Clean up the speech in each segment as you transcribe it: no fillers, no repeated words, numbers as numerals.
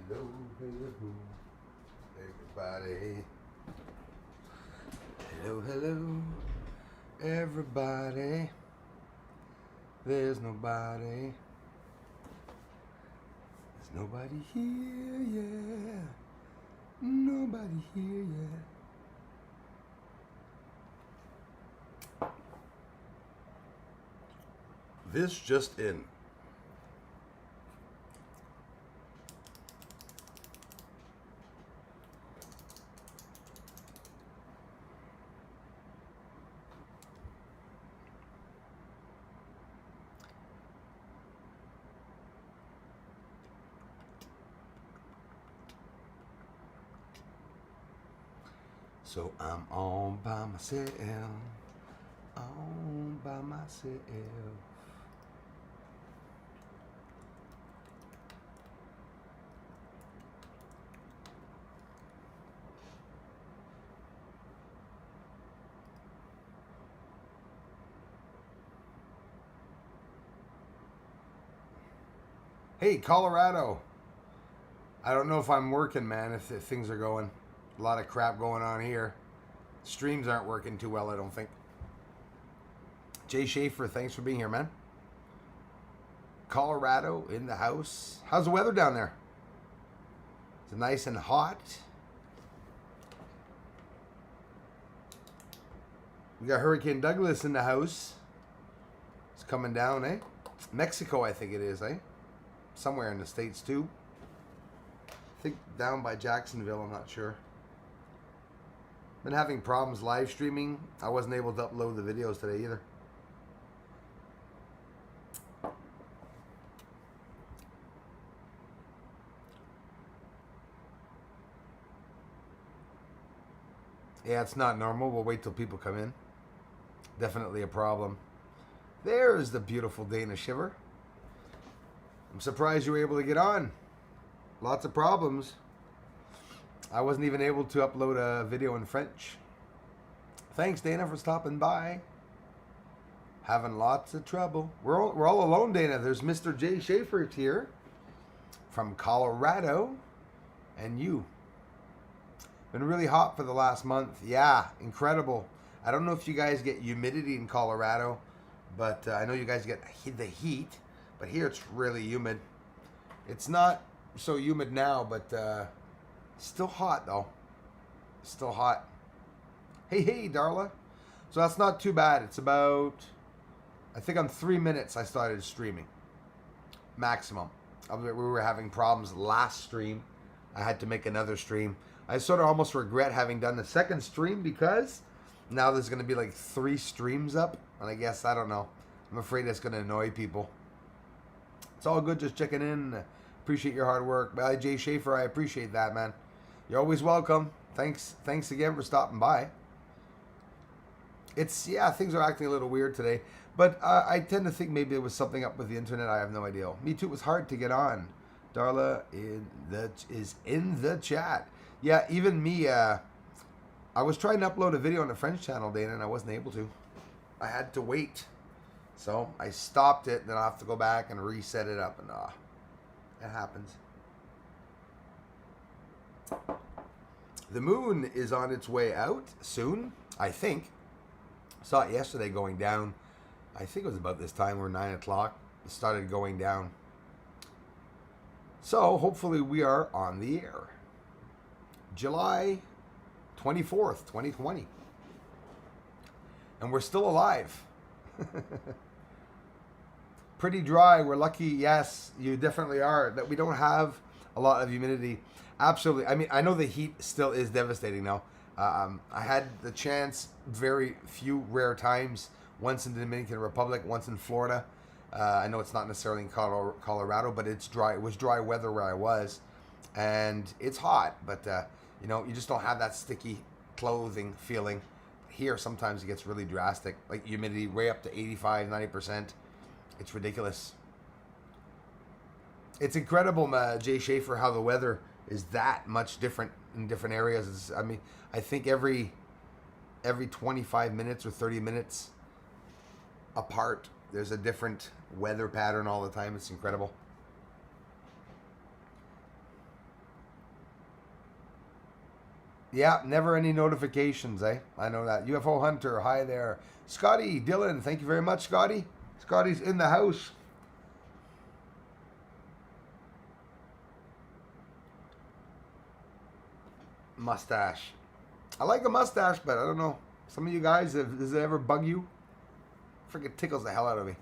Hello, hello, everybody. Hello, hello, everybody. There's nobody. There's nobody here yet. Nobody here yet. This just in. So I'm all by myself, all by myself. Hey, Colorado. I don't know if I'm working, man, if things are going. A lot of crap going on here. Streams aren't working too well, I don't think. Jay Schaefer, thanks for being here, man. Colorado in the house. How's the weather down there? Is it nice and hot? We got Hurricane Douglas in the house. It's coming down, eh? Mexico, I think it is, eh? Somewhere in the States, too. I think down by Jacksonville, I'm not sure. Been having problems live streaming. I wasn't able to upload the videos today either. Yeah, it's not normal. We'll wait till people come in. Definitely a problem. There's the beautiful Dana Shiver. I'm surprised you were able to get on. Lots of problems. I wasn't even able to upload a video in French. Thanks, Dana, for stopping by. Having lots of trouble. We're all alone, Dana. There's Mr. Jay Schaefer here from Colorado, and you. Been really hot for the last month. Yeah, incredible. I don't know if you guys get humidity in Colorado, but I know you guys get the heat. But here it's really humid. It's not so humid now, but still hot though. Still hot. Hey, Darla. So that's not too bad. It's about, I think on 3 minutes I started streaming. Maximum. We were having problems last stream. I had to make another stream. I sort of almost regret having done the second stream because now there's going to be like 3 streams up. And I guess, I don't know. I'm afraid it's going to annoy people. It's all good, just checking in. Appreciate your hard work. By Jay Schaefer, I appreciate that, man. You're always welcome. Thanks again for stopping by. Yeah, things are acting a little weird today. But I tend to think maybe it was something up with the internet. I have no idea. Me too, it was hard to get on. Darla is in the chat. Yeah, even me, I was trying to upload a video on the French channel, Dana, and I wasn't able to. I had to wait. So I stopped it, then I'll have to go back and reset it up, and it happens. The moon is on its way out soon, I think. Saw it yesterday going down. I think it was about this time, or 9 o'clock. It started going down. So hopefully we are on the air. July 24th, 2020. And we're still alive. Pretty dry. We're lucky. Yes, you definitely are. That we don't have a lot of humidity. Absolutely. I mean, I know the heat still is devastating now. I had the chance very few rare times. Once in the Dominican Republic, once in Florida. I know it's not necessarily in Colorado, but it's dry. It was dry weather where I was, and it's hot. But you just don't have that sticky clothing feeling. Here, sometimes it gets really drastic, like humidity way up to 85, 90%. It's ridiculous. It's incredible, Jay Schaefer, how the weather is that much different in different areas. I think every 25 minutes or 30 minutes apart, there's a different weather pattern all the time. It's incredible. Yeah, never any notifications, eh? I know that. UFO Hunter, hi there. Scotty, Dylan, thank you very much, Scotty. Scotty's in the house. Mustache. I like a mustache, but I don't know. Some of you guys, does it ever bug you? Freaking tickles the hell out of me.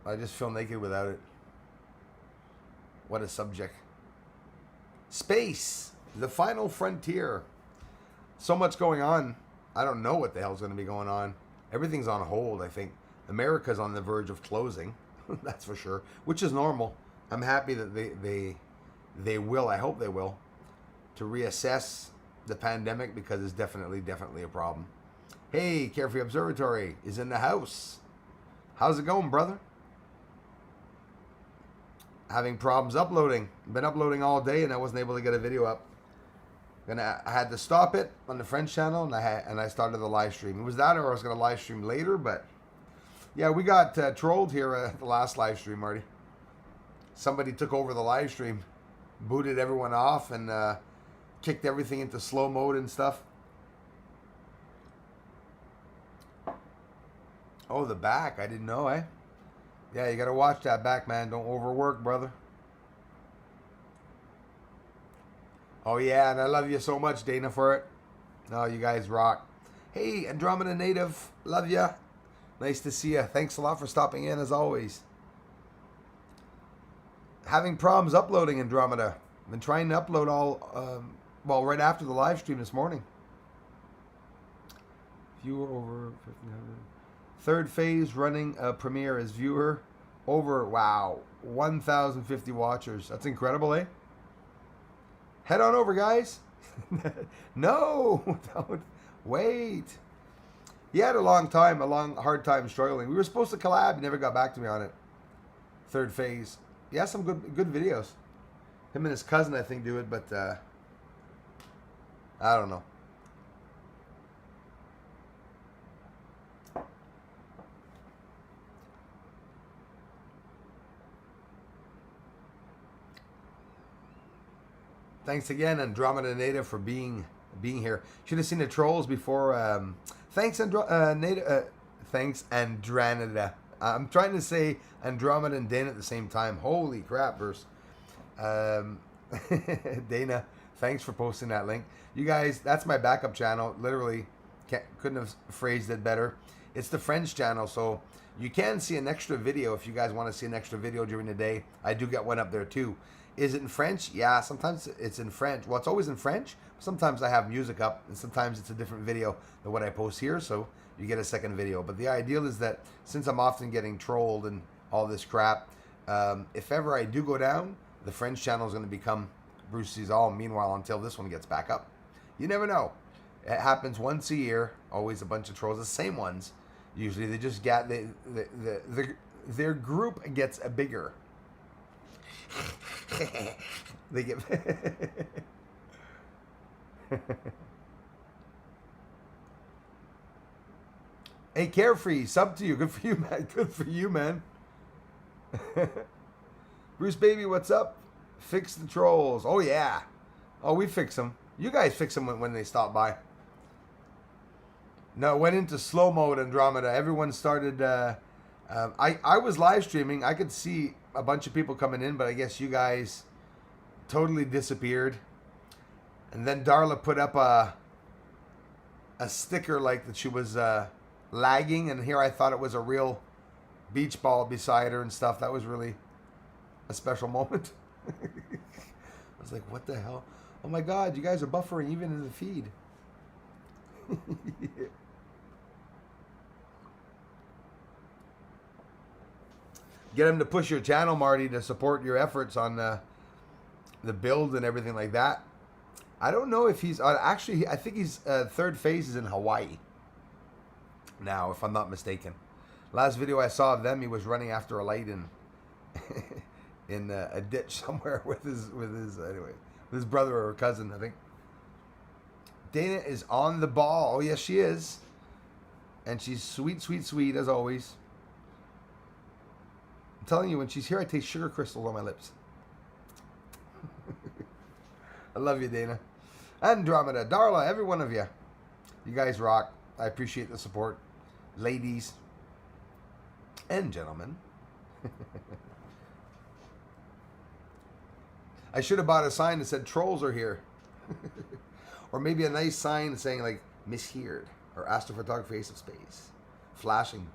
I just feel naked without it. What a subject. Space, the final frontier. So much going on. I don't know what the hell's going to be going on. Everything's on hold, I think. America's on the verge of closing. That's for sure. Which is normal. I'm happy that they will. I hope they will. To reassess the pandemic, because it's definitely a problem. Hey, Carefree Observatory is in the house. How's it going, brother? Having problems uploading. Been uploading all day and I wasn't able to get a video up. I had to stop it on the French channel, and I started the live stream. It was that, or I was going to live stream later, but yeah, we got trolled here at the last live stream, Marty. Somebody took over the live stream, booted everyone off, and kicked everything into slow mode and stuff. Oh, the back. I didn't know, eh? Yeah, you got to watch that back, man. Don't overwork, brother. Oh, yeah, and I love you so much, Dana, for it. Oh, you guys rock. Hey, Andromeda Native. Love ya. Nice to see you. Thanks a lot for stopping in, as always. Having problems uploading, Andromeda. Been trying to upload all, right after the live stream this morning. Viewer over 1,500. Third phase running premiere as viewer over, wow, 1,050 watchers. That's incredible, eh? Head on over, guys. No, don't wait. He had a long, hard time struggling. We were supposed to collab. He never got back to me on it. Third phase. He has some good videos. Him and his cousin, I think, do it, but I don't know. Thanks again, Andromeda Native, for being here. Should have seen the trolls before. Thanks, thanks, Andranida. I'm trying to say Andromeda and Dana at the same time. Holy crap, verse. Dana, thanks for posting that link. You guys, that's my backup channel. Literally, couldn't have phrased it better. It's the French channel, so you can see an extra video if you guys want to see an extra video during the day. I do get one up there too. Is it in French? Yeah, sometimes it's in French. Well, it's always in French. Sometimes I have music up, and sometimes it's a different video than what I post here, so you get a second video. But the ideal is that since I'm often getting trolled and all this crap, if ever I do go down, the French channel is going to become Bruce Sees All. Meanwhile, until this one gets back up. You never know. It happens once a year. Always a bunch of trolls, the same ones. Usually they just get, their group gets bigger. They get Hey, Carefree, sub to you. Good for you, man. Good for you, man. Bruce Baby, what's up? Fix the trolls. Oh yeah. Oh, we fix them. You guys fix them when they stop by. No, it went into slow mode, Andromeda. Everyone started I was live streaming. I could see a bunch of people coming in, but I guess you guys totally disappeared. And then Darla put up a sticker like that she was lagging, and here I thought it was a real beach ball beside her and stuff. That was really a special moment. I was like, what the hell? Oh my God, you guys are buffering even in the feed. Get him to push your channel, Marty, to support your efforts on the build and everything like that. I don't know if he's... actually, I think he's third phase is in Hawaii now, if I'm not mistaken. Last video I saw of them, he was running after a light in a ditch somewhere with his brother or cousin, I think. Dana is on the ball. Oh, yes, she is. And she's sweet, sweet, sweet, as always. I'm telling you, when she's here, I taste sugar crystals on my lips. I love you, Dana. Andromeda, Darla, every one of you. You guys rock. I appreciate the support. Ladies and gentlemen. I should have bought a sign that said trolls are here. Or maybe a nice sign saying like misheard or astrophotography ace of space. Flashing.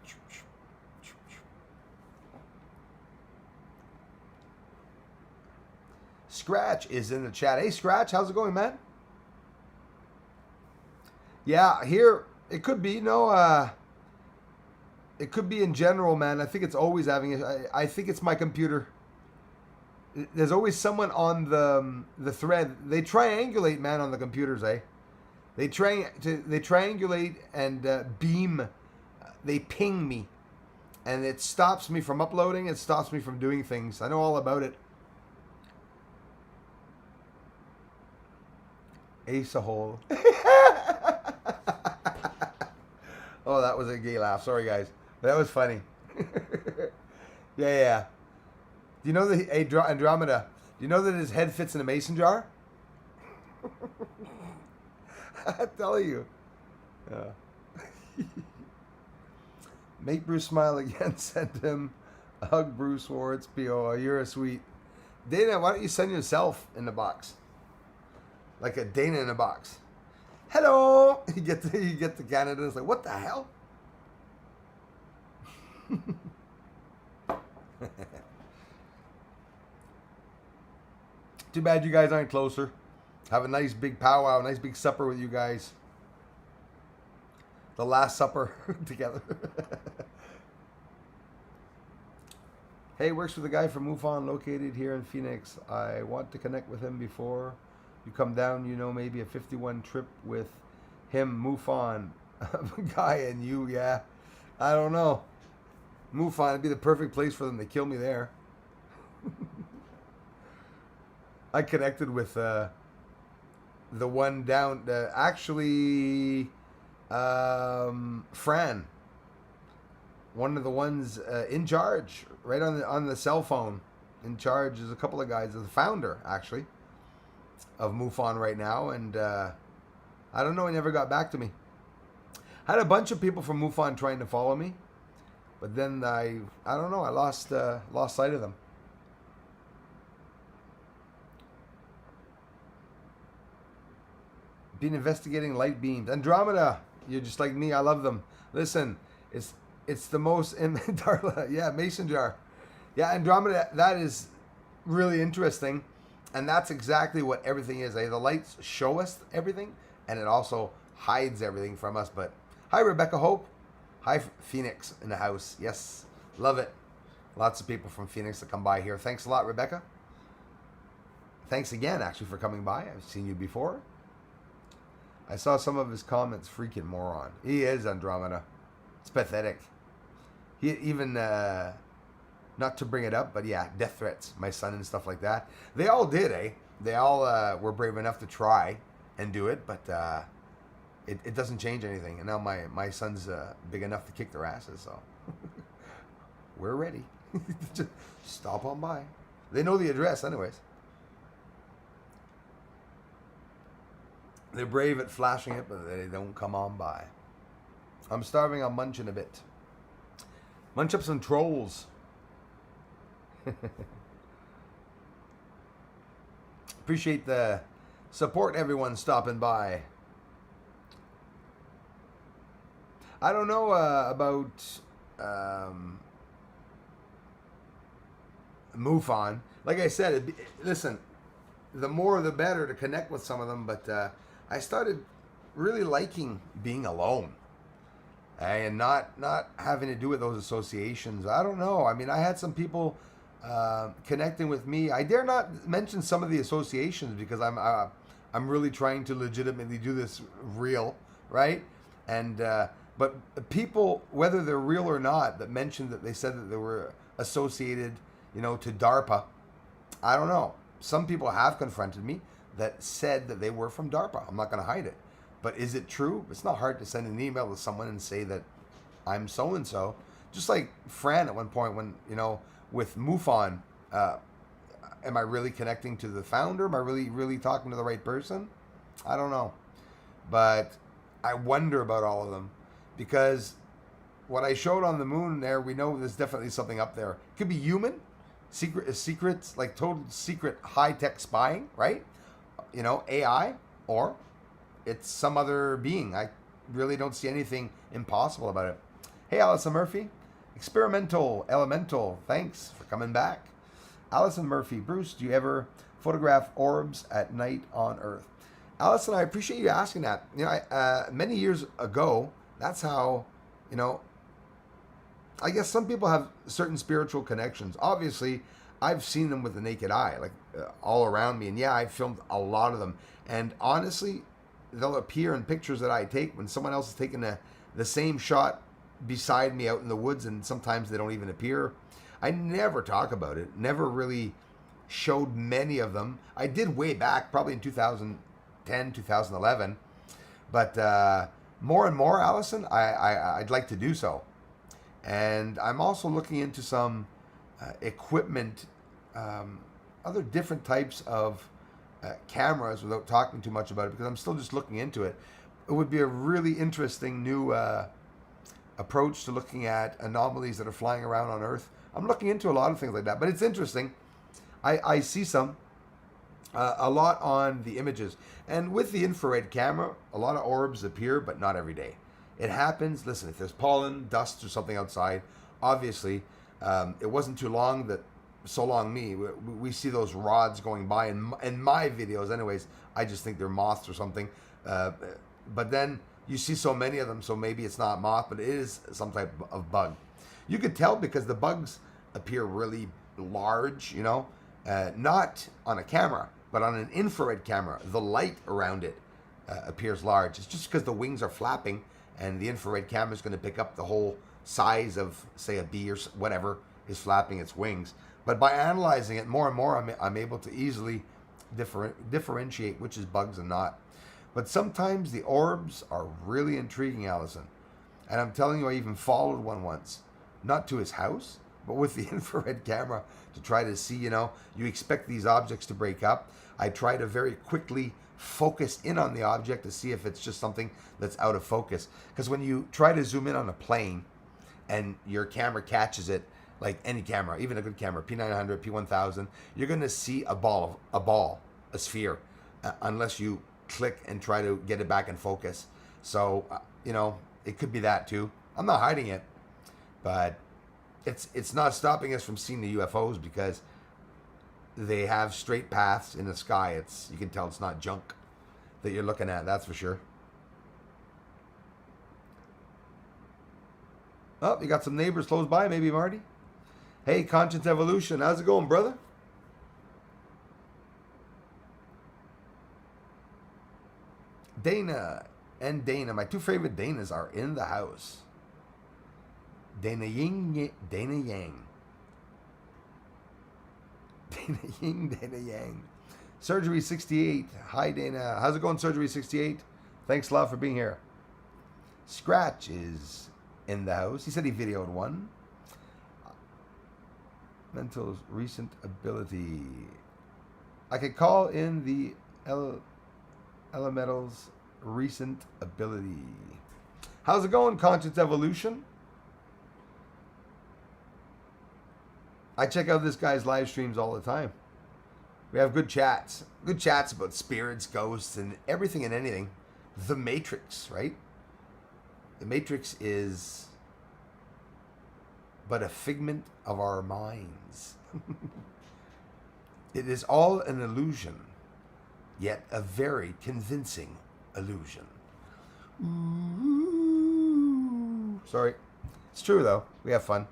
Scratch is in the chat. Hey Scratch, how's it going, man? Yeah, here it could be it could be in general, man. I think it's always having it. I think it's my computer. There's always someone on the thread. They triangulate, man, on the computers, eh? They triangulate and beam. They ping me, and it stops me from uploading. It stops me from doing things. I know all about it. Ace a hole. Oh, that was a gay laugh. Sorry, guys. That was funny. Yeah. Do you know that Andromeda? Do you know that his head fits in a mason jar? I tell you. Make Bruce smile again. Send him a hug, Bruce Wards. P.O. You're a sweet. Dana, why don't you send yourself in the box? Like a Dana in a box. Hello. You get to Canada. It's like, what the hell? Too bad you guys aren't closer. Have a nice big powwow, a nice big supper with you guys. The last supper together. Hey, works with a guy from MUFON located here in Phoenix. I want to connect with him before you come down. You know, maybe a 51 trip with him, MUFON guy and you. Yeah, I don't know. MUFON would be the perfect place for them to kill me there. I connected with the one down, actually, Fran, one of the ones in charge, right on the cell phone. In charge is a couple of guys, the founder actually of MUFON right now, and I don't know. He never got back to me. Had a bunch of people from MUFON trying to follow me, but then I don't know. I lost sight of them. Been investigating light beams. Andromeda, you're just like me. I love them. Listen, it's the most in Darla. Yeah, mason jar. Yeah, Andromeda. That is really interesting, and that's exactly what everything is. The lights show us everything, and it also hides everything from us. But hi, Rebecca Hope. Hi, Phoenix in the house. Yes, love it. Lots of people from Phoenix that come by here. Thanks a lot, Rebecca. Thanks again, actually, for coming by. I've seen you before. I saw some of his comments. Freaking moron. He is, Andromeda. It's pathetic. He even, not to bring it up, but yeah, death threats. My son and stuff like that. They all did, eh? They all were brave enough to try and do it, but it doesn't change anything. And now my son's big enough to kick their asses, so we're ready. Just stop on by. They know the address anyways. They're brave at flashing it, but they don't come on by. I'm starving. I'm munching a bit. Munch up some trolls. Appreciate the support, everyone stopping by. I don't know about MUFON. Like I said, listen, the more the better to connect with some of them, but I started really liking being alone and not having to do with those associations. I don't know. I mean, I had some people connecting with me. I dare not mention some of the associations because I'm really trying to legitimately do this real, right? And but people, whether they're real or not, that mentioned that they said that they were associated, to DARPA. I don't know. Some people have confronted me that said that they were from DARPA. I'm not going to hide it. But is it true? It's not hard to send an email to someone and say that I'm so-and-so. Just like Fran at one point when, with MUFON, am I really connecting to the founder? Am I really talking to the right person? I don't know. But I wonder about all of them because what I showed on the moon there, we know there's definitely something up there. It could be human, secrets, like total secret high-tech spying, right? You know, AI, or it's some other being. I really don't see anything impossible about it. Hey, Allison Murphy. Experimental, elemental, thanks for coming back. Allison Murphy, Bruce, do you ever photograph orbs at night on Earth? Allison, I appreciate you asking that. You know, many years ago, that's how, you know, I guess some people have certain spiritual connections. Obviously, I've seen them with the naked eye, like all around me. And yeah, I've filmed a lot of them. And honestly, they'll appear in pictures that I take when someone else is taking the same shot beside me out in the woods, and sometimes they don't even appear. I never talk about it, never really showed many of them. I did way back, probably in 2010, 2011, but more and more, Allison, I'd like to do so. And I'm also looking into some equipment, other different types of cameras without talking too much about it, because I'm still just looking into it. It would be a really interesting new approach to looking at anomalies that are flying around on Earth. I'm looking into a lot of things like that, but it's interesting. I see some, a lot on the images. And with the infrared camera, a lot of orbs appear, but not every day. It happens. Listen, if there's pollen, dust, or something outside, obviously, it wasn't too long that, so long we see those rods going by in my videos anyways. I just think they're moths or something. But then you see so many of them, so maybe it's not moth, but it is some type of bug. You could tell because the bugs appear really large, you know, not on a camera, but on an infrared camera. The light around it appears large. It's just because the wings are flapping, and the infrared camera is going to pick up the whole size of, say, a bee or whatever is flapping its wings. But by analyzing it more and more, I'm able to easily differentiate which is bugs and not. But sometimes the orbs are really intriguing, Allison. And I'm telling you, I even followed one once. Not to his house, but with the infrared camera to try to see, you know, you expect these objects to break up. I try to very quickly focus in on the object to see if it's just something that's out of focus. Because when you try to zoom in on a plane and your camera catches it, like any camera, even a good camera, P900, P1000, you're going to see a sphere, unless you click and try to get it back in focus. So, you know, it could be that too. I'm not hiding it, but it's not stopping us from seeing the UFOs because they have straight paths in the sky. You can tell it's not junk that you're looking at, that's for sure. Oh, you got some neighbors close by, maybe, Marty? Hey, Conscience Evolution, how's it going, brother? Dana and Dana, my two favorite Danas are in the house. Dana Ying, Dana Yang. Dana Ying, Dana Yang. Surgery 68. Hi, Dana. How's it going, Surgery 68? Thanks a lot for being here. Scratch is in the house. He said he videoed one. Mental's recent ability. I could call in the Elemental's recent ability. How's it going, Conscience Evolution? I check out this guy's live streams all the time. We have good chats. Good chats about spirits, ghosts, and everything and anything. The Matrix, right? The Matrix is but a figment of our minds. It is all an illusion, yet a very convincing illusion. Ooh. Sorry. It's true, though. We have fun.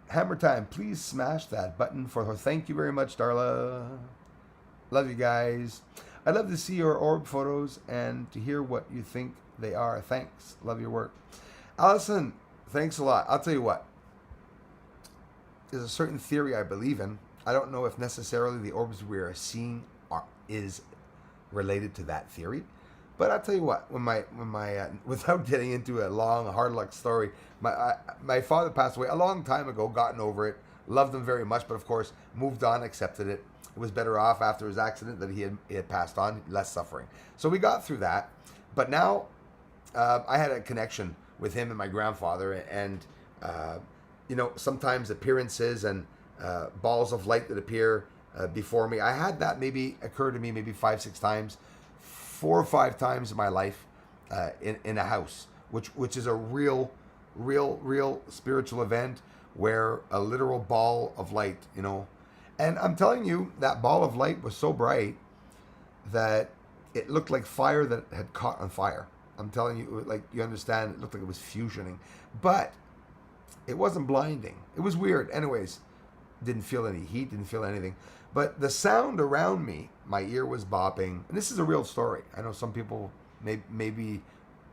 Hammer time. Please smash that button for her. Thank you very much, Darla. Love you guys. I'd love to see your orb photos and to hear what you think they are. Thanks. Love your work. Allison, thanks a lot. I'll tell you what. There's a certain theory I believe in. I don't know if necessarily the orbs we are seeing is related to that theory. But I'll tell you what, when my without getting into a long, hard luck story, my father passed away a long time ago, gotten over it, loved him very much, but of course, moved on, accepted it. was better off after his accident that he had passed on, less suffering. So we got through that. But now I had a connection with him and my grandfather, and sometimes appearances and balls of light that appear before me. I had that maybe occur to me maybe 5-6 times, 4 or 5 times in my life in a house, which is a real spiritual event where a literal ball of light, and I'm telling you, that ball of light was so bright that it looked like fire that had caught on fire. I'm telling you, like, you understand, it looked like it was fusioning, but it wasn't blinding. It was weird. Anyways, didn't feel any heat, didn't feel anything. But the sound around me, my ear was bopping. And this is a real story. I know some people maybe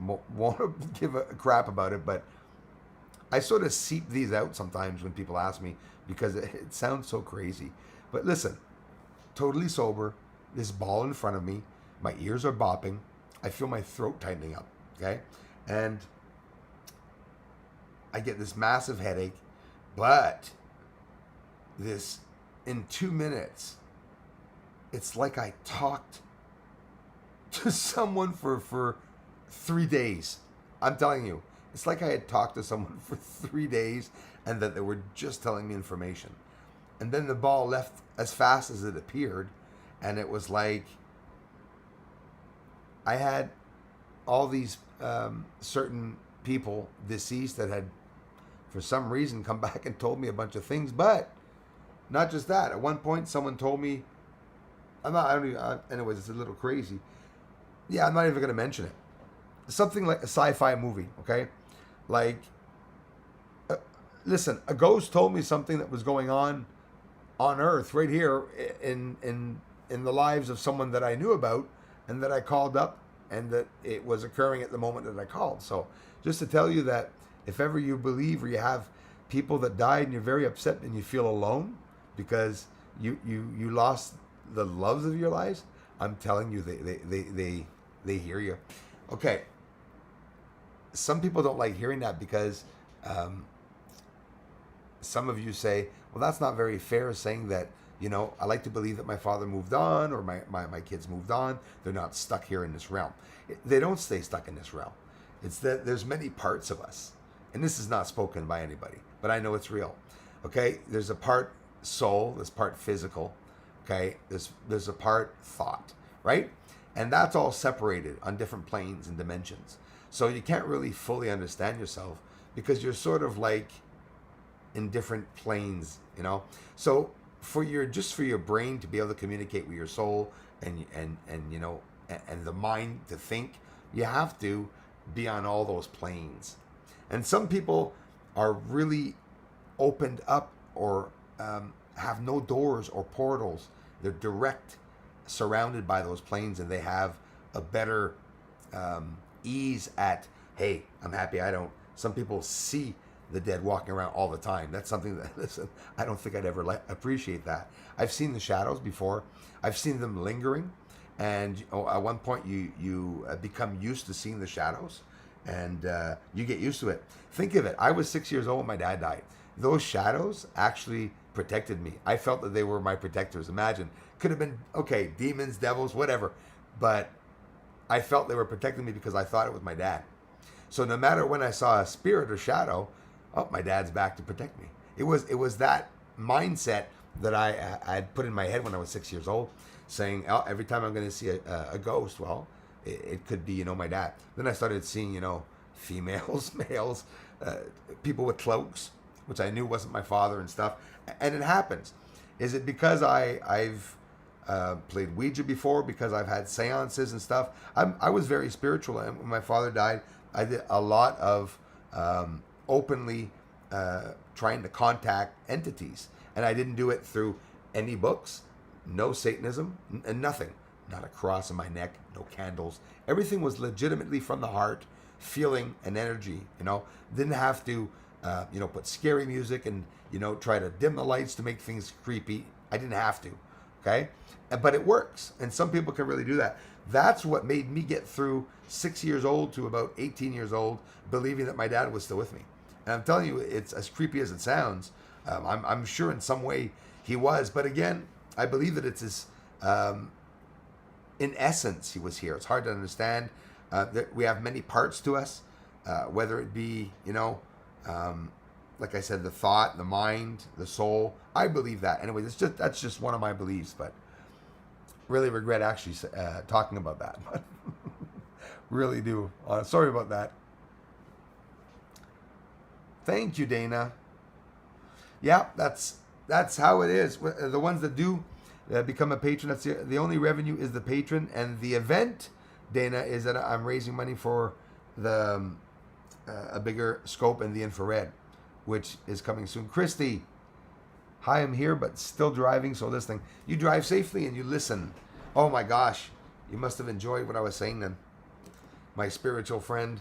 won't give a crap about it, but I sort of seep these out sometimes when people ask me because it sounds so crazy. But listen, totally sober, this ball in front of me, my ears are bopping, I feel my throat tightening up, okay? And I get this massive headache, but in 2 minutes, it's like I talked to someone for 3 days. I'm telling you, it's like I had talked to someone for 3 days and that they were just telling me information. And then the ball left as fast as it appeared, and it was like I had all these certain people deceased that had, for some reason, come back and told me a bunch of things. But not just that. At one point, someone told me, anyways, it's a little crazy. Yeah, I'm not even going to mention it. Something like a sci-fi movie, okay? Like, listen, a ghost told me something that was going on Earth, right here, in the lives of someone that I knew about, and that I called up, and that it was occurring at the moment that I called. So, just to tell you that if ever you believe or you have people that died and you're very upset and you feel alone because you lost the loves of your lives, I'm telling you, they hear you. Okay. Some people don't like hearing that because some of you say, well, that's not very fair, saying that, I like to believe that my father moved on, or my kids moved on. They're not stuck here in this realm. They don't stay stuck in this realm. It's that there's many parts of us. And this is not spoken by anybody, but I know it's real. Okay? There's a part soul, there's part physical. Okay? There's a part thought, right? And that's all separated on different planes and dimensions. So you can't really fully understand yourself because you're sort of like in different planes, So for your brain to be able to communicate with your soul and the mind to think, you have to be on all those planes. And some people are really opened up or have no doors or portals. They're direct, surrounded by those planes, and they have a better ease at, hey, I'm happy I don't. Some people see the dead walking around all the time. That's something that, listen, I don't think I'd ever appreciate that. I've seen the shadows before. I've seen them lingering, and at one point you become used to seeing the shadows, and you get used to it. Think of it. I was 6 years old when my dad died. Those shadows actually protected me. I felt that they were my protectors. Imagine. Could have been, okay, demons, devils, whatever, but I felt they were protecting me because I thought it was my dad. So no matter when I saw a spirit or shadow, my dad's back to protect me. It was that mindset that I had put in my head when I was 6 years old, saying, every time I'm going to see a ghost, well, it could be, my dad. Then I started seeing, females, males, people with cloaks, which I knew wasn't my father and stuff. And it happens. Is it because I've played Ouija before, because I've had seances and stuff? I was very spiritual, and when my father died, I did a lot of openly trying to contact entities, and I didn't do it through any books, no Satanism, and nothing. Not a cross on my neck, no candles. Everything was legitimately from the heart, feeling an energy. Didn't have to put scary music and try to dim the lights to make things creepy. I didn't have to. Okay, but it works, and some people can really do that. That's what made me get through 6 years old to about 18 years old, believing that my dad was still with me. And I'm telling you, it's as creepy as it sounds. I'm sure in some way he was, but again, I believe that it's his, in essence, he was here. It's hard to understand. That we have many parts to us, whether it be, like I said, the thought, the mind, the soul. I believe that. Anyway, that's just one of my beliefs, but really regret actually talking about that. Really do. Sorry about that. Thank you, Dana. Yeah, that's how it is. The ones that do become a patron, that's the only revenue is the patron. And the event, Dana, is that I'm raising money for the a bigger scope in the infrared, which is coming soon. Christy, hi, I'm here, but still driving, so listening. You drive safely and you listen. Oh my gosh, you must have enjoyed what I was saying then. My spiritual friend.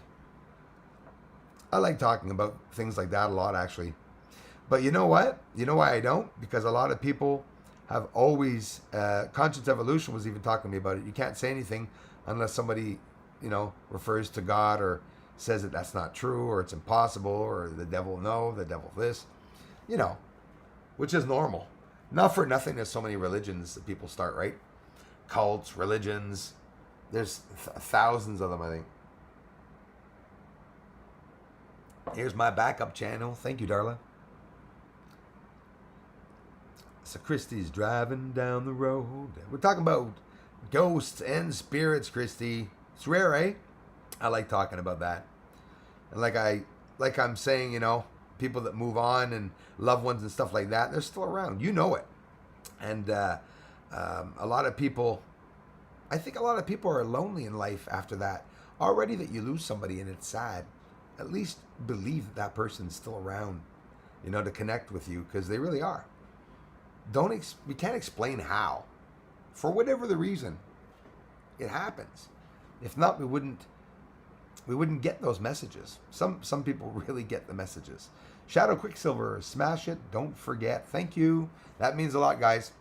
I like talking about things like that a lot, actually. But you know what? You know why I don't? Because a lot of people have always, Conscious Evolution was even talking to me about it. You can't say anything unless somebody, refers to God or says that that's not true or it's impossible or the devil no, the devil this, which is normal. Not for nothing there's so many religions that people start, right? Cults, religions. There's thousands of them, I think. Here's my backup channel. Thank you, Darla. So Christy's driving down the road. We're talking about ghosts and spirits, Christy. It's rare, eh? I like talking about that. And like I'm saying, people that move on and loved ones and stuff like that, they're still around. You know it. And a lot of people, I think a lot of people are lonely in life after that. Already that you lose somebody and it's sad. At least believe that person's still around, to connect with you, because they really are. We can't explain how. For whatever the reason, it happens. If not, we wouldn't get those messages. Some people really get the messages. Shadow Quicksilver, smash it, don't forget. Thank you. That means a lot, guys.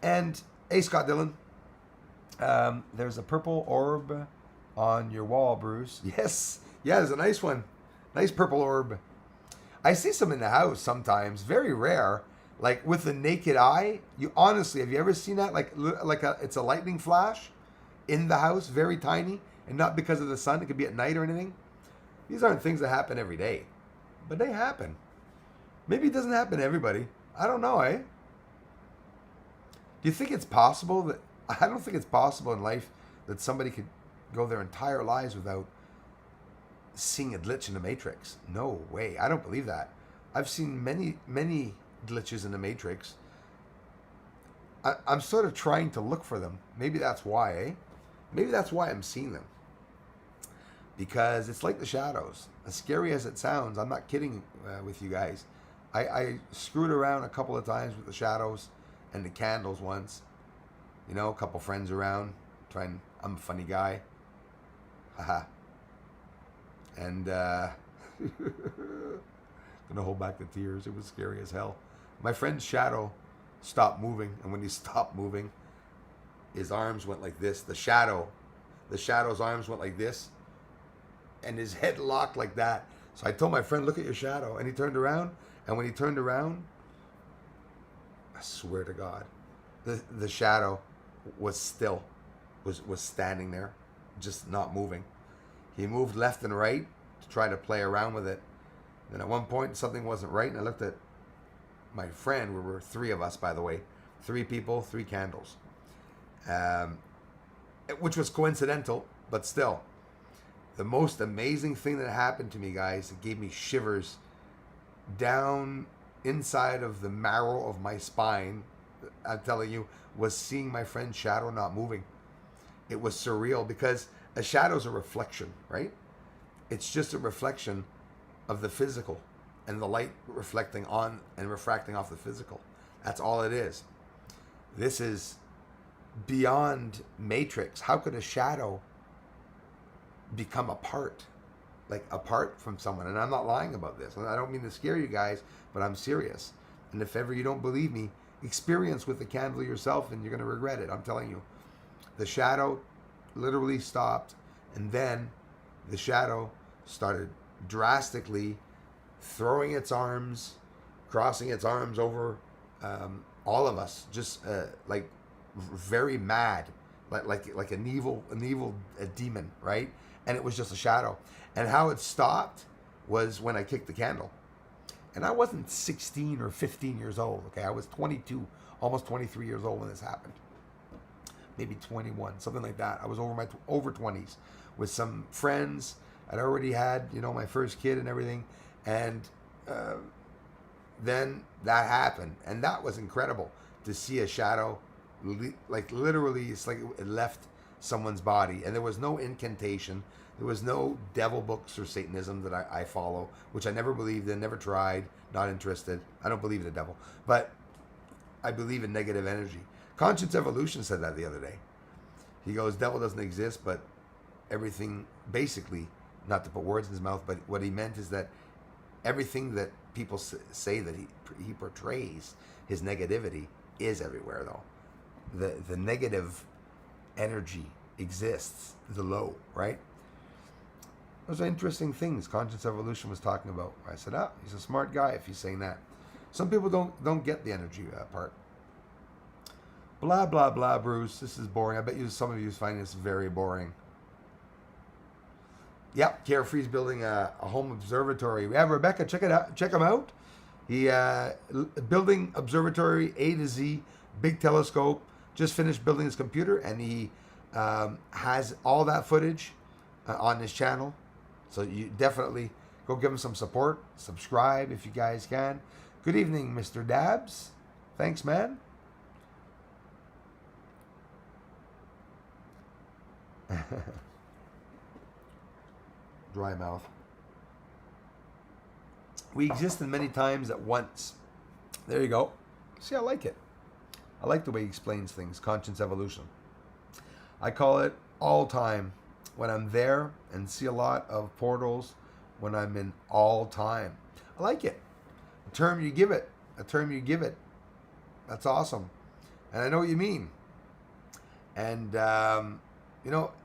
And hey, Scott Dillon, there's a purple orb on your wall, Bruce. Yes. Yeah, there's a nice one. Nice purple orb. I see some in the house sometimes. Very rare. Like with the naked eye. Have you ever seen that? It's a lightning flash in the house, very tiny, and not because of the sun. It could be at night or anything. These aren't things that happen every day, but they happen. Maybe it doesn't happen to everybody. I don't know, eh? Do you think it's possible that... I don't think it's possible in life that somebody could go their entire lives without seeing a glitch in the Matrix. No way. I don't believe that. I've seen many glitches in the Matrix. I'm sort of trying to look for them. Maybe that's why, eh? Maybe that's why I'm seeing them. Because it's like the shadows. As scary as it sounds, I'm not kidding with you guys. I screwed around a couple of times with the shadows and the candles once. A couple friends around. I'm a funny guy. Haha. And gonna hold back the tears. It was scary as hell. My friend's shadow stopped moving, and when he stopped moving, his arms went like this. The shadow's arms went like this, and his head locked like that. So I told my friend, "Look at your shadow," and he turned around. And when he turned around, I swear to God, the shadow was still, was standing there, just not moving. He moved left and right to try to play around with it. Then at one point, something wasn't right, and I looked at my friend. We were three of us, by the way. 3 people, 3 candles. Which was coincidental, but still. The most amazing thing that happened to me, guys, it gave me shivers down inside of the marrow of my spine, I'm telling you, was seeing my friend's shadow not moving. It was surreal because a shadow's a reflection, right? It's just a reflection of the physical and the light reflecting on and refracting off the physical. That's all it is. This is beyond Matrix. How could a shadow become apart from someone? And I'm not lying about this. And I don't mean to scare you guys, but I'm serious. And if ever you don't believe me, experience with the candle yourself and you're going to regret it. I'm telling you. The shadow literally stopped, and then the shadow started drastically throwing its arms, crossing its arms over all of us, just like very mad, like an evil demon, right? And it was just a shadow. And how it stopped was when I kicked the candle. And I wasn't 16 or 15 years old, okay? I was 22, almost 23 years old when this happened. Maybe 21, something like that. I was over 20s with some friends. I'd already had, my first kid and everything. And then that happened. And that was incredible to see a shadow, like literally, it's like it left someone's body. And there was no incantation. There was no devil books or Satanism that I follow, which I never believed in, never tried, not interested. I don't believe in the devil. But I believe in negative energy. Conscious Evolution said that the other day. He goes, devil doesn't exist, but everything, basically, not to put words in his mouth, but what he meant is that everything that people say that he portrays, his negativity, is everywhere, though. The negative energy exists, the low, right? Those are interesting things Conscious Evolution was talking about. I said, he's a smart guy if he's saying that. Some people don't get the energy part. Blah, blah, blah, Bruce. This is boring. I bet some of you find this very boring. Yep, Carefree's building a home observatory. We have Rebecca. Check it out. Check him out. He building observatory A to Z, big telescope. Just finished building his computer, and he has all that footage on his channel. So you definitely go give him some support. Subscribe if you guys can. Good evening, Mr. Dabs. Thanks, man. Dry mouth. We exist in many times at once. There you go. See, I like it. I like the way he explains things. Conscious Evolution. I call it all time when I'm there, and see a lot of portals when I'm in all time. I like it. A term you give it. That's awesome. And I know what you mean. And,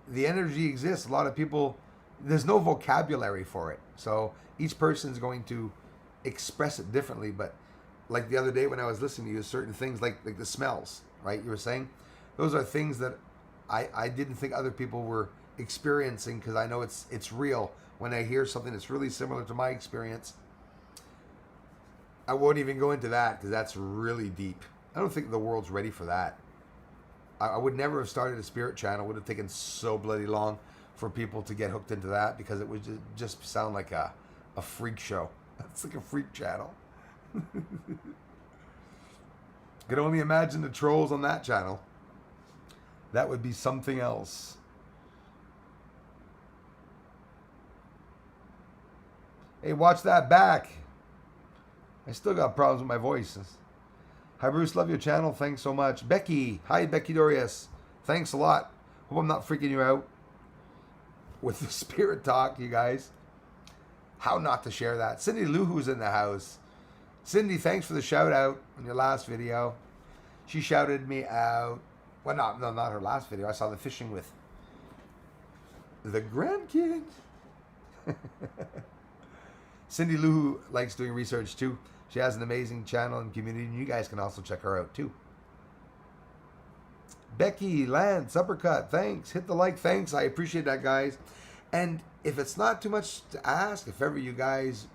the energy exists. A lot of people, there's no vocabulary for it. So each person's going to express it differently. But like the other day when I was listening to you, certain things like the smells, right? You were saying, those are things that I didn't think other people were experiencing, because I know it's real. When I hear something that's really similar to my experience, I won't even go into that because that's really deep. I don't think the world's ready for that. I would never have started a spirit channel. It would have taken so bloody long for people to get hooked into that, because it would just sound like a freak show. It's like a freak channel. Could only imagine the trolls on that channel. That would be something else. Hey, watch that back. I still got problems with my voice. Hi, Bruce. Love your channel. Thanks so much. Becky. Hi, Becky Dorius. Thanks a lot. Hope I'm not freaking you out with the spirit talk, you guys. How not to share that. Cindy Lou, who's in the house. Cindy, thanks for the shout out on your last video. She shouted me out. Well, no, not her last video. I saw the fishing with the grandkids. Cindy Lou, who likes doing research too. She has an amazing channel and community, and you guys can also check her out too. Becky, Lance, Uppercut, thanks. Hit the like, thanks. I appreciate that, guys. And if it's not too much to ask, if ever you guys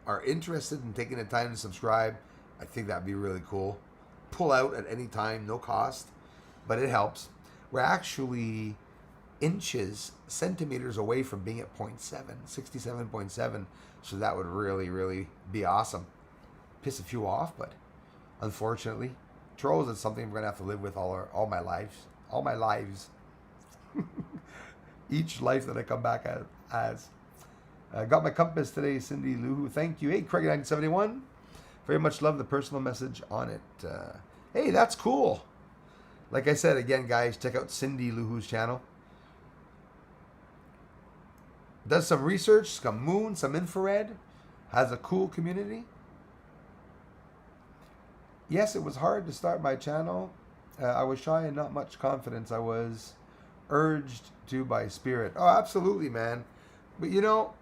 are interested in taking the time to subscribe, I think that'd be really cool. Pull out at any time, no cost, but it helps. We're actually centimeters away from being at 0.7, 67.7. So that would really, really be awesome. Piss a few off, but unfortunately, trolls is something we're gonna have to live with all my lives. Each life that I come back as. I got my compass today, Cindy Lou. Thank you. Hey, Craig971. Very much love the personal message on it. Hey, that's cool. Like I said, again, guys, check out Cindy Luhu's channel. Does some research, some moon, some infrared. Has a cool community. Yes, it was hard to start my channel. I was shy and not much confidence. I was urged to by spirit. Oh, absolutely, man. But you know,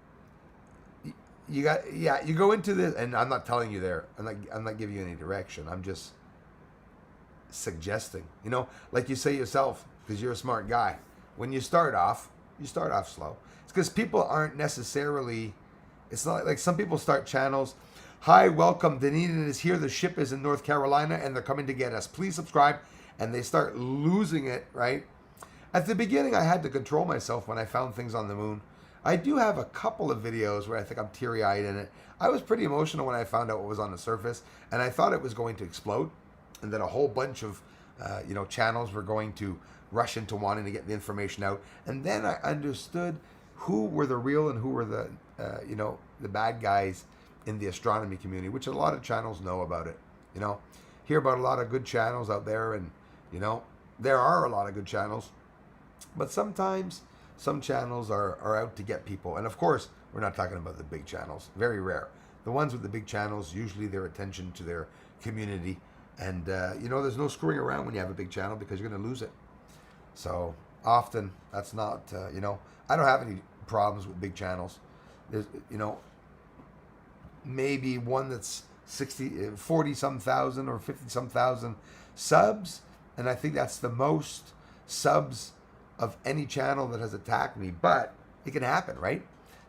you go into this, and I'm not telling you there. I'm not giving you any direction. I'm just suggesting. You know, like you say yourself, because you're a smart guy. When you start off slow. It's because people aren't necessarily. It's not like some people start channels. Hi, welcome. Dunedin is here. The ship is in North Carolina, and they're coming to get us. Please subscribe. And they start losing it, right? At the beginning, I had to control myself when I found things on the moon. I do have a couple of videos where I think I'm teary-eyed in it. I was pretty emotional when I found out what was on the surface, and I thought it was going to explode, and that a whole bunch of channels were going to rush into wanting to get the information out. And then I understood who were the real and who were the bad guys in the astronomy community, which a lot of channels know about it. You know, hear about a lot of good channels out there, and there are a lot of good channels, but sometimes some channels are out to get people. And of course, we're not talking about the big channels. Very rare. The ones with the big channels, usually their attention to their community. And, there's no screwing around when you have a big channel, because you're going to lose it. So often that's not, I don't have any problems with big channels. There's, maybe one that's 40 some thousand or 50 some thousand subs. And I think that's the most subs of any channel that has attacked me. But it can happen, right?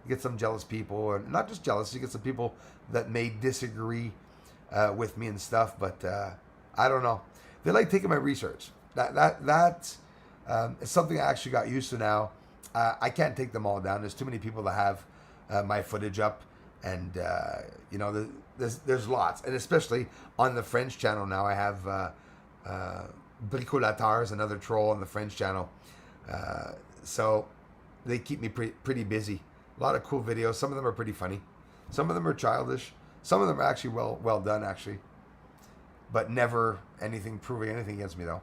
You get some jealous people, and not just jealous, you get some people that may disagree with me and stuff. But I don't know. They like taking my research. That's something I actually got used to now. I can't take them all down. There's too many people that have my footage up. And, there's lots. And especially on the French channel now, I have Bricolatars, another troll on the French channel. So they keep me pretty busy. A lot of cool videos. Some of them are pretty funny. Some of them are childish. Some of them are actually well done, actually. But never anything proving anything against me, though.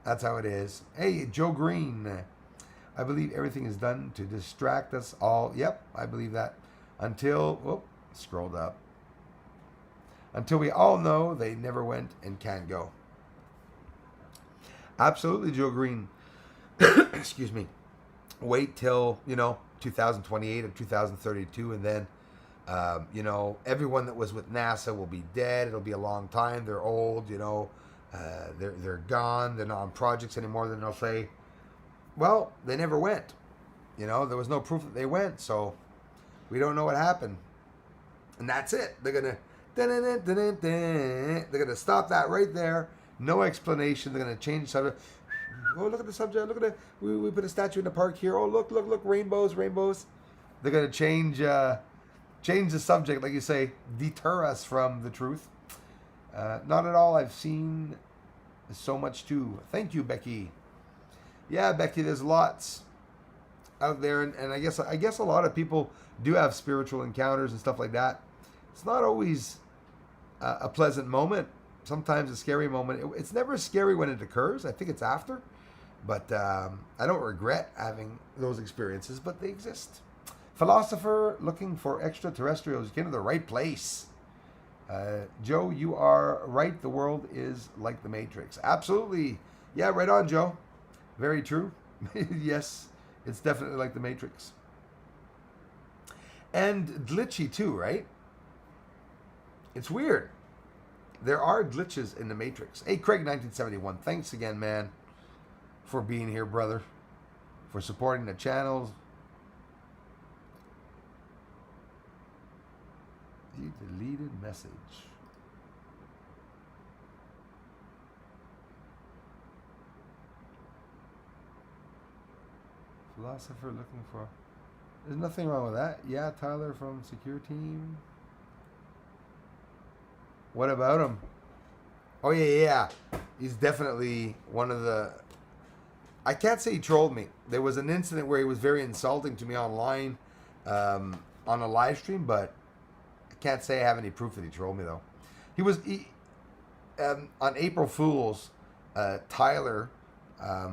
That's how it is. Hey, Joe Green. I believe everything is done to distract us all. Yep, I believe that. Scrolled up. Until we all know they never went and can't go. Absolutely, Joe Green. Excuse me. Wait till, 2028 or 2032, and then, everyone that was with NASA will be dead. It'll be a long time. They're old, they're gone. They're not on projects anymore. Then they'll say, well, they never went. There was no proof that they went, so we don't know what happened. And that's it. They're gonna stop that right there. No explanation. They're gonna change the subject. Oh, look at the subject. Look at it. We put a statue in the park here. Oh, look, rainbows. They're gonna change the subject, like you say, deter us from the truth. Not at all. I've seen so much too. Thank you, Becky. Yeah, Becky, there's lots out there, and I guess a lot of people do have spiritual encounters and stuff like that. It's not always a pleasant moment. Sometimes a scary moment. It's never scary when it occurs. I think it's after. But I don't regret having those experiences, but they exist. Philosopher looking for extraterrestrials. You came to the right place. Joe, you are right. The world is like the Matrix. Absolutely. Yeah, right on, Joe. Very true. Yes, it's definitely like the Matrix. And glitchy too, right? It's weird. There are glitches in the Matrix. Hey, Craig, 1971. Thanks again, man, for being here, brother. For supporting the channels. The deleted message. Philosopher looking for... There's nothing wrong with that. Yeah, Tyler from Secure Team. What about him? Oh, yeah. He's definitely one of the... I can't say he trolled me. There was an incident where he was very insulting to me online on a live stream, but I can't say I have any proof that he trolled me, though. On April Fool's, Tyler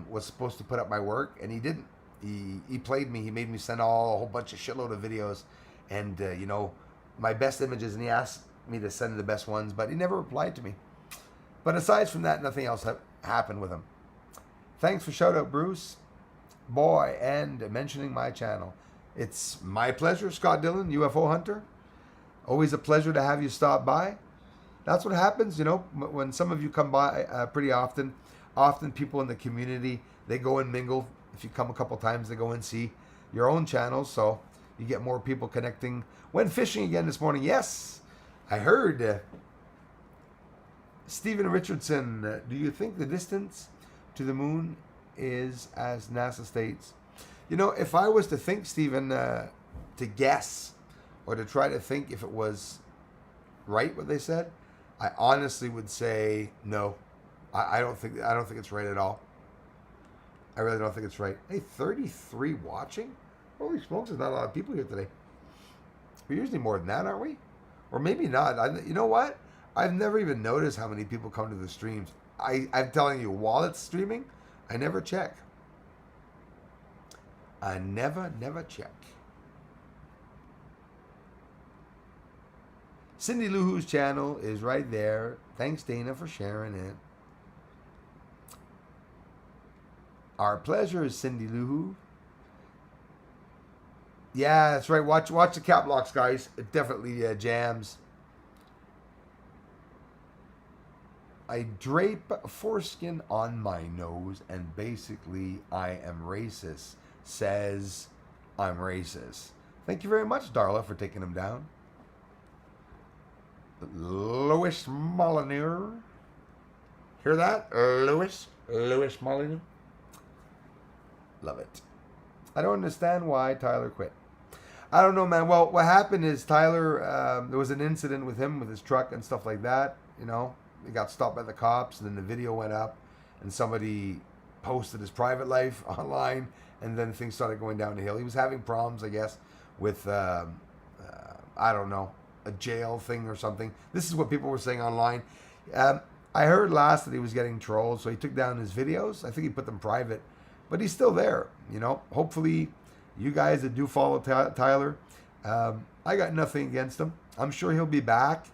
was supposed to put up my work, and he didn't. He played me. He made me send a whole bunch of shitload of videos and, my best images, and he asked me to send the best ones, but he never replied to me. But aside from that, nothing else happened with him. Thanks for shout out, Bruce. Boy, and mentioning my channel. It's my pleasure, Scott Dillon, UFO Hunter. Always a pleasure to have you stop by. That's what happens, you know, when some of you come by pretty often. Often people in the community, they go and mingle. If you come a couple times, they go and see your own channels, so you get more people connecting. Went fishing again this morning. Yes, I heard. Stephen Richardson, do you think the distance to the moon is as NASA states? You know, if I was to think, Stephen, to guess or to try to think if it was right what they said, I honestly would say no. I don't think it's right at all. I really don't think it's right. Hey, 33 watching? Holy smokes, there's not a lot of people here today. We're usually more than that, aren't we? Or maybe not. You know what? I've never even noticed how many people come to the streams. I'm telling you, while it's streaming, I never check. I never check. Cindy Lou Who's channel is right there. Thanks, Dana, for sharing it. Our pleasure, Cindy Lou Who. Yeah, that's right. Watch the cap locks, guys. It definitely jams. I drape foreskin on my nose, and basically I am racist. Says I'm racist. Thank you very much, Darla, for taking him down. Louis Molyneux. Hear that? Louis Molyneux. Love it. I don't understand why Tyler quit. I don't know, man. Well, what happened is Tyler, there was an incident with him with his truck and stuff like that. You know, he got stopped by the cops, and then the video went up, and somebody posted his private life online, and then things started going down the hill. He was having problems, I guess, with, I don't know, a jail thing or something. This is what people were saying online. I heard last that he was getting trolled, so he took down his videos. I think he put them private, but he's still there. You know, hopefully you guys that do follow Tyler, I got nothing against him. I'm sure he'll be back.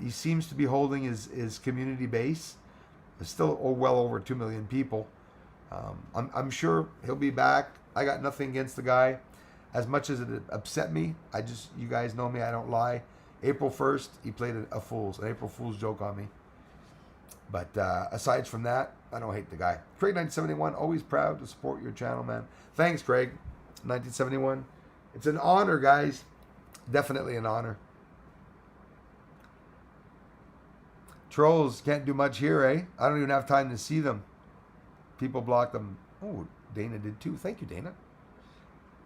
He seems to be holding his community base. There's still well over 2 million people. I'm sure he'll be back. I got nothing against the guy. As much as it upset me, you guys know me, I don't lie. April 1st, he played an April Fool's joke on me. But aside from that, I don't hate the guy. Craig 1971, always proud to support your channel, man. Thanks, Craig 1971. It's an honor, guys. Definitely an honor. Trolls can't do much here, eh? I don't even have time to see them. People block them. Oh, Dana did too. Thank you, Dana.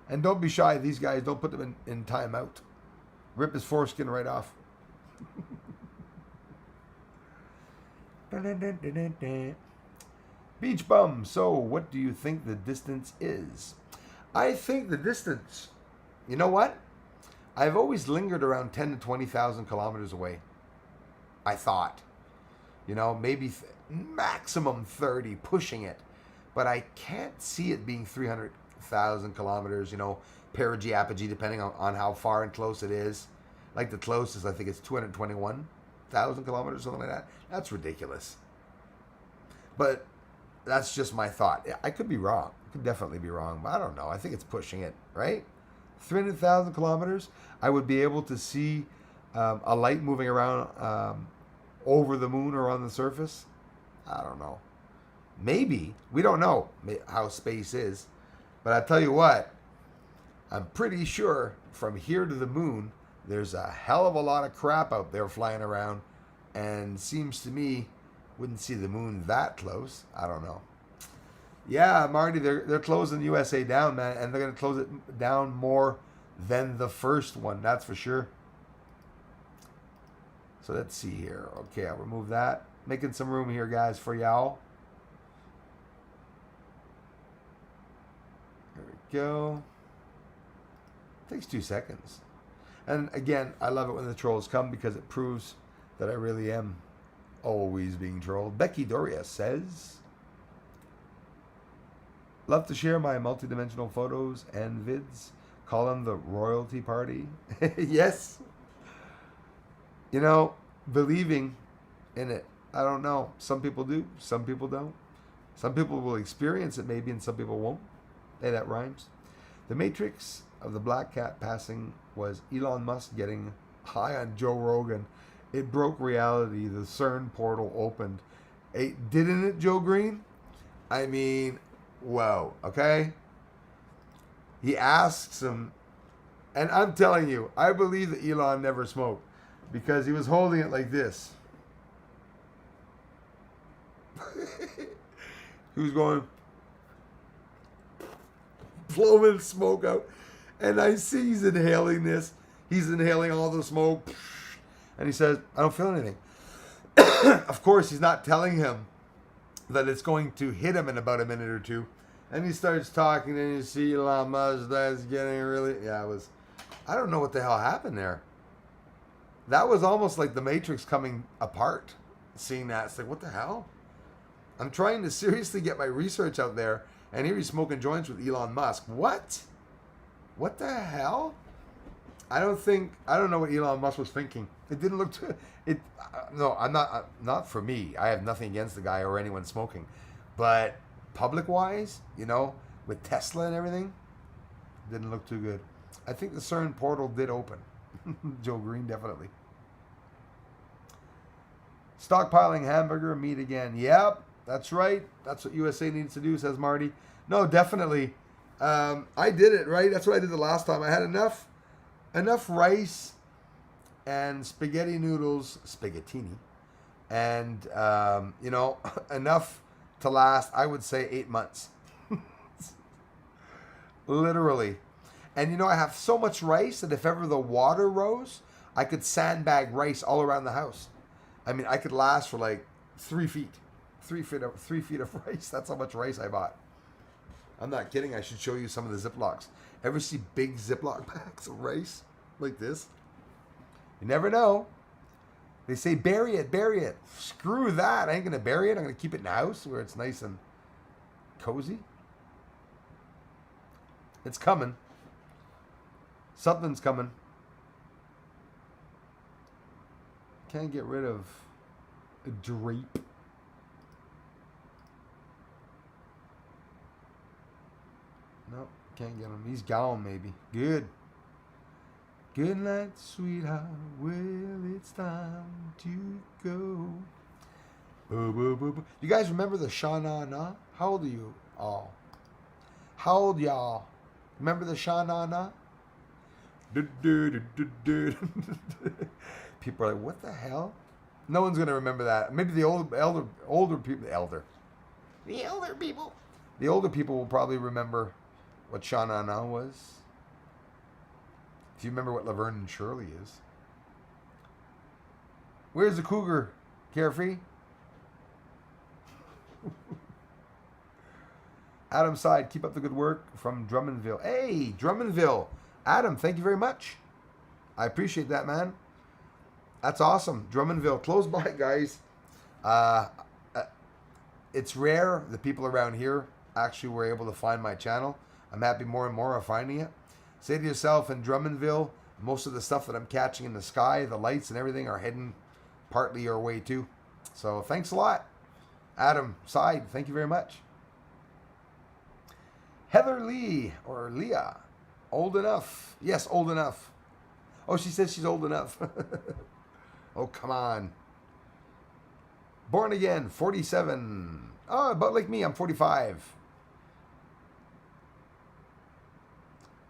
And don't be shy. These guys, don't put them in timeout. Rip his foreskin right off. Beach bum. So, what do you think the distance is? I think the distance, you know what? I've always lingered around 10 to 20,000 kilometers away. I thought. You know, maybe maximum 30, pushing it. But I can't see it being 300,000 kilometers, you know, perigee, apogee, depending on how far and close it is. Like the closest, I think it's 221,000 kilometers, something like that. That's ridiculous. But that's just my thought. I could be wrong. I could definitely be wrong, but I don't know. I think it's pushing it, right? 300,000 kilometers, I would be able to see a light moving around over the moon or on the surface. I don't know. Maybe. We don't know how space is. But I tell you what, I'm pretty sure from here to the moon, there's a hell of a lot of crap out there flying around. And seems to me, wouldn't see the moon that close. I don't know. Yeah, Marty, they're closing the USA down, man. And they're going to close it down more than the first one. That's for sure. So let's see here. Okay, I'll remove that. Making some room here, guys, for y'all. There we go. Takes 2 seconds. And again, I love it when the trolls come because it proves that I really am always being trolled. Becky Doria says, love to share my multidimensional photos and vids. Call them the royalty party. Yes. You know, believing in it. I don't know. Some people do. Some people don't. Some people will experience it maybe and some people won't. Hey, that rhymes. The matrix of the black cat passing was Elon Musk getting high on Joe Rogan. It broke reality. The CERN portal opened. Didn't it, Joe Green? I mean, whoa, okay? He asks him, and I'm telling you, I believe that Elon never smoked because he was holding it like this. He was going, blowing smoke out. And I see he's inhaling this. He's inhaling all the smoke. And he says, I don't feel anything. Of course, he's not telling him that it's going to hit him in about a minute or two. And he starts talking, and you see Elon Musk, that's getting really... Yeah, it was... I don't know what the hell happened there. That was almost like the Matrix coming apart. Seeing that, it's like, what the hell? I'm trying to seriously get my research out there, and here he's smoking joints with Elon Musk. What? What the hell? I don't know what Elon Musk was thinking. It didn't look too... No, I'm not for me. I have nothing against the guy or anyone smoking. But public-wise, you know, with Tesla and everything, didn't look too good. I think the CERN portal did open. Joe Green, definitely. Stockpiling hamburger meat again. Yep, that's right. That's what USA needs to do, says Marty. No, definitely. I did it, right? That's what I did the last time. I had enough rice and spaghetti noodles, spaghettini, and, you know, enough to last, I would say, 8 months. Literally. And, you know, I have so much rice that if ever the water rose, I could sandbag rice all around the house. I mean, I could last for like 3 feet. 3 feet of rice. That's how much rice I bought. I'm not kidding. I should show you some of the Ziplocs. Ever see big Ziploc bags of rice like this? You never know. They say bury it, bury it. Screw that. I ain't going to bury it. I'm going to keep it in the house where it's nice and cozy. It's coming. Something's coming. Can't get rid of a drape. No, can't get him. He's gone, maybe. Good. Good night, sweetheart. Well, it's time to go. Boo, boo, boo, boo. You guys remember the Sha-Na-Na? How old are you all? How old y'all? Remember the Sha-Na-Na? People are like, what the hell? No one's going to remember that. Maybe the older people. The older people will probably remember what Sha-Na-Na was. If you remember what Laverne and Shirley is. Where's the cougar, Carefree? Adam Side, keep up the good work from Drummondville. Hey, Drummondville. Adam, thank you very much. I appreciate that, man. That's awesome. Drummondville, close by, guys. It's rare the people around here actually were able to find my channel. I'm happy more and more of finding it. Say to yourself, in Drummondville, most of the stuff that I'm catching in the sky, the lights and everything are heading partly your way too. So thanks a lot. Adam Side, thank you very much. Heather Lee, or Leah, old enough. Yes, old enough. Oh, she says she's old enough. Oh, come on. Born again, 47. Oh, about like me, I'm 45.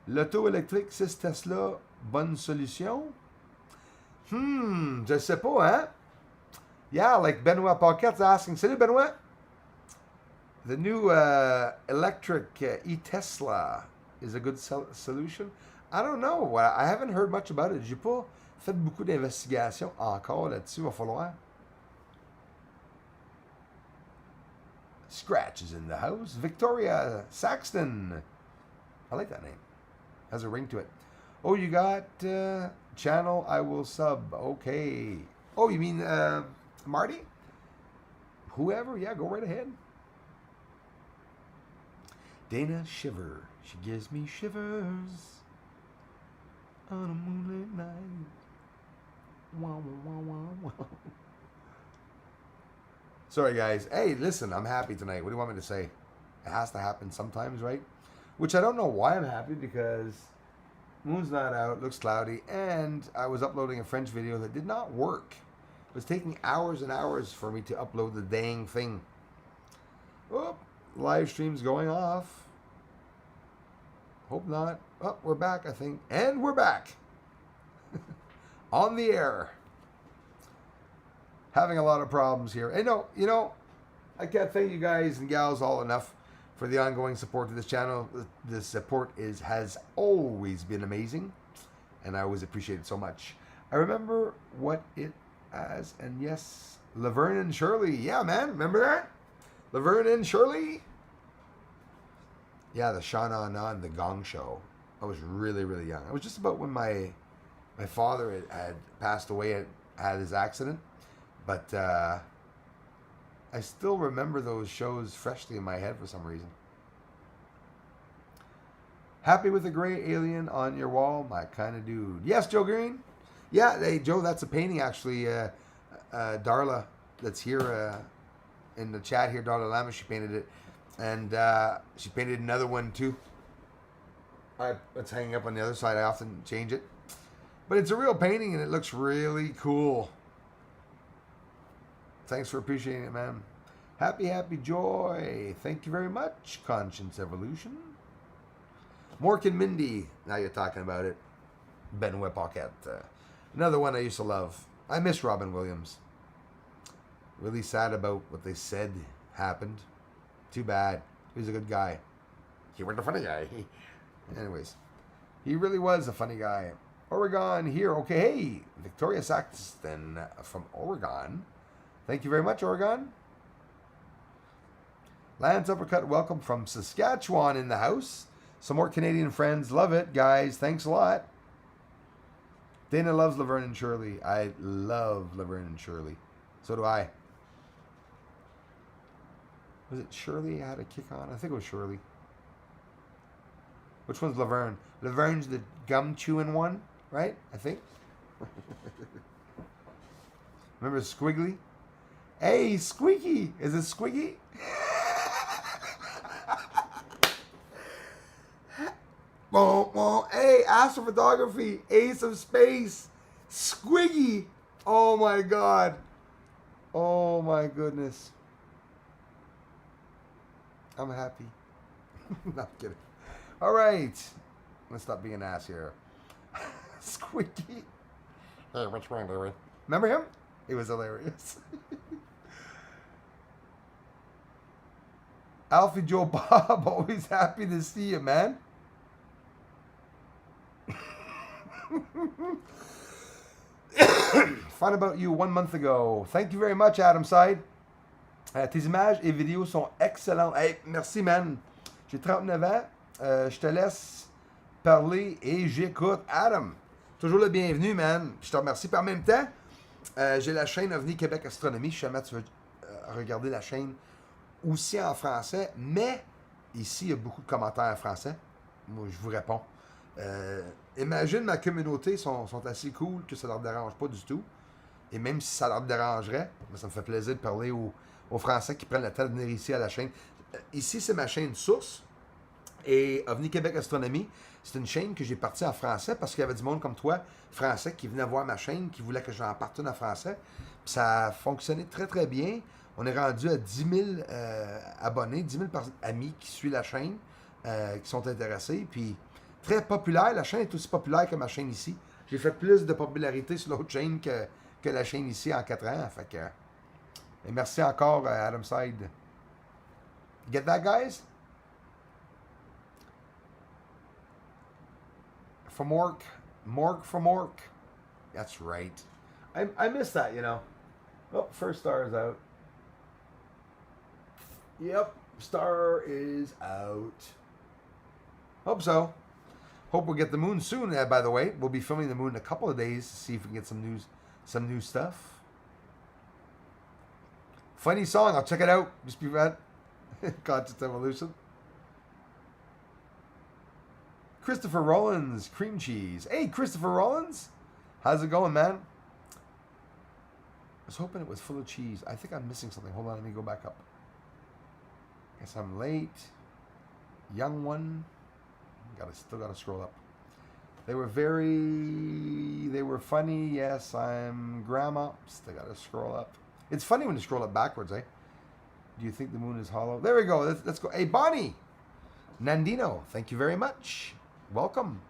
L'auto électrique 6 Tesla, bonne solution? Je sais pas, hein? Yeah, like Benoit Paquette's asking. Salut, Benoit. The new electric e-Tesla is a good solution. I don't know. I haven't heard much about it. J'ai pas fait beaucoup d'investigations encore là-dessus. Va falloir. Scratch is in the house. Victoria Saxton. I like that name. Has a ring to it. Oh, you got channel? I will sub. Okay. Oh, you mean Marty? Whoever? Yeah, go right ahead. Dana Shiver. She gives me shivers on a moonlit night. Wow, wow, wow, wow. Sorry, guys. Hey, listen, I'm happy tonight. What do you want me to say? It has to happen sometimes, right? Which I don't know why I'm happy, because moon's not out, looks cloudy, and I was uploading a French video that did not work. It was taking hours and hours for me to upload the dang thing. Oh, live stream's going off. Hope not. Oh, we're back, I think. And we're back. On the air. Having a lot of problems here. And no, you know, I can't thank you guys and gals all enough for the ongoing support to this channel. The support has always been amazing, and I always appreciate it so much. I remember what it as, and yes, Laverne and Shirley. Yeah, man, remember that? Laverne and Shirley? Yeah, the Shana Na and the Gong Show. I was really, really young. I was just about when my father had passed away and had his accident. But I still remember those shows freshly in my head for some reason. Happy with the gray alien on your wall? My kind of dude. Yes, Joe Green? Yeah, hey, Joe, that's a painting actually. Darla, that's here in the chat here, Darla Lama, she painted it. And she painted another one too. It's hanging up on the other side. I often change it. But it's a real painting and it looks really cool. Thanks for appreciating it, man. Happy, happy joy. Thank you very much, Conscience Evolution. Mork and Mindy. Now you're talking about it. Benoit Paquette. Another one I used to love. I miss Robin Williams. Really sad about what they said happened. Too bad. He was a good guy. He was a funny guy. Anyways, he really was a funny guy. Oregon here. Okay, hey, Victoria Saxton from Oregon. Thank you very much, Oregon. Lance Uppercut, welcome from Saskatchewan in the house. Some more Canadian friends. Love it, guys. Thanks a lot. Dana loves Laverne and Shirley. I love Laverne and Shirley. So do I. Was it Shirley I had a kick on? I think it was Shirley. Which one's Laverne? Laverne's the gum chewing one, right? I think. Remember Squiggly? Hey, Squeaky! Is it Squiggy? Hey, astrophotography, Ace of Space, Squiggy! Oh my God! Oh my goodness! I'm happy. Not kidding. All right, let's stop being an ass here. Squiggy. Hey, what's wrong, Larry? Remember him? It was hilarious. Alfie Joe Bob, always happy to see you, man. Fun about you 1 month ago. Thank you very much, Adam Side. Tes images et vidéos sont excellentes. Hey, merci, man. J'ai 39 ans. Je te laisse parler et j'écoute. Adam, toujours le bienvenu, man. Je te remercie. Puis en même temps, j'ai la chaîne OVNI Québec Astronomie. Si jamais tu veux regarder la chaîne aussi en français. Mais ici, il y a beaucoup de commentaires en français. Moi, je vous réponds. Imagine, ma communauté sont assez cool que ça ne leur dérange pas du tout. Et même si ça leur dérangerait, ça me fait plaisir de parler aux Français qui prennent la temps de venir ici à la chaîne. Ici, c'est ma chaîne source. Et OVNI Québec Astronomie, c'est une chaîne que j'ai partie en français parce qu'il y avait du monde comme toi, français, qui venait voir ma chaîne, qui voulait que j'en parte une en français. Puis ça a fonctionné très, très bien. On est rendu à 10 000 abonnés, 10 000 amis qui suivent la chaîne, qui sont intéressés. Puis très populaire. La chaîne est aussi populaire que ma chaîne ici. J'ai fait plus de popularité sur l'autre chaîne que la chaîne ici en 4 ans. Fait que, et merci encore, Adam Side. Get that, guys? From work. Mork from work. That's right. I miss that, you know. Oh, first star is out. Yep, star is out. Hope so. Hope we'll get the moon soon. By the way, we'll be filming the moon in a couple of days to see if we can get some new stuff. Funny song. I'll check it out. Just be red. Conscious Evolution. Christopher Rollins, cream cheese. Hey, Christopher Rollins. How's it going, man? I was hoping it was full of cheese. I think I'm missing something. Hold on, let me go back up. Guess I'm late. Young one. Still gotta scroll up. They were funny. Yes, I'm grandma. I gotta scroll up. It's funny when you scroll up backwards, eh? Do you think the moon is hollow? There we go. Let's go. Hey, Bonnie. Nandino, thank you very much. Welcome.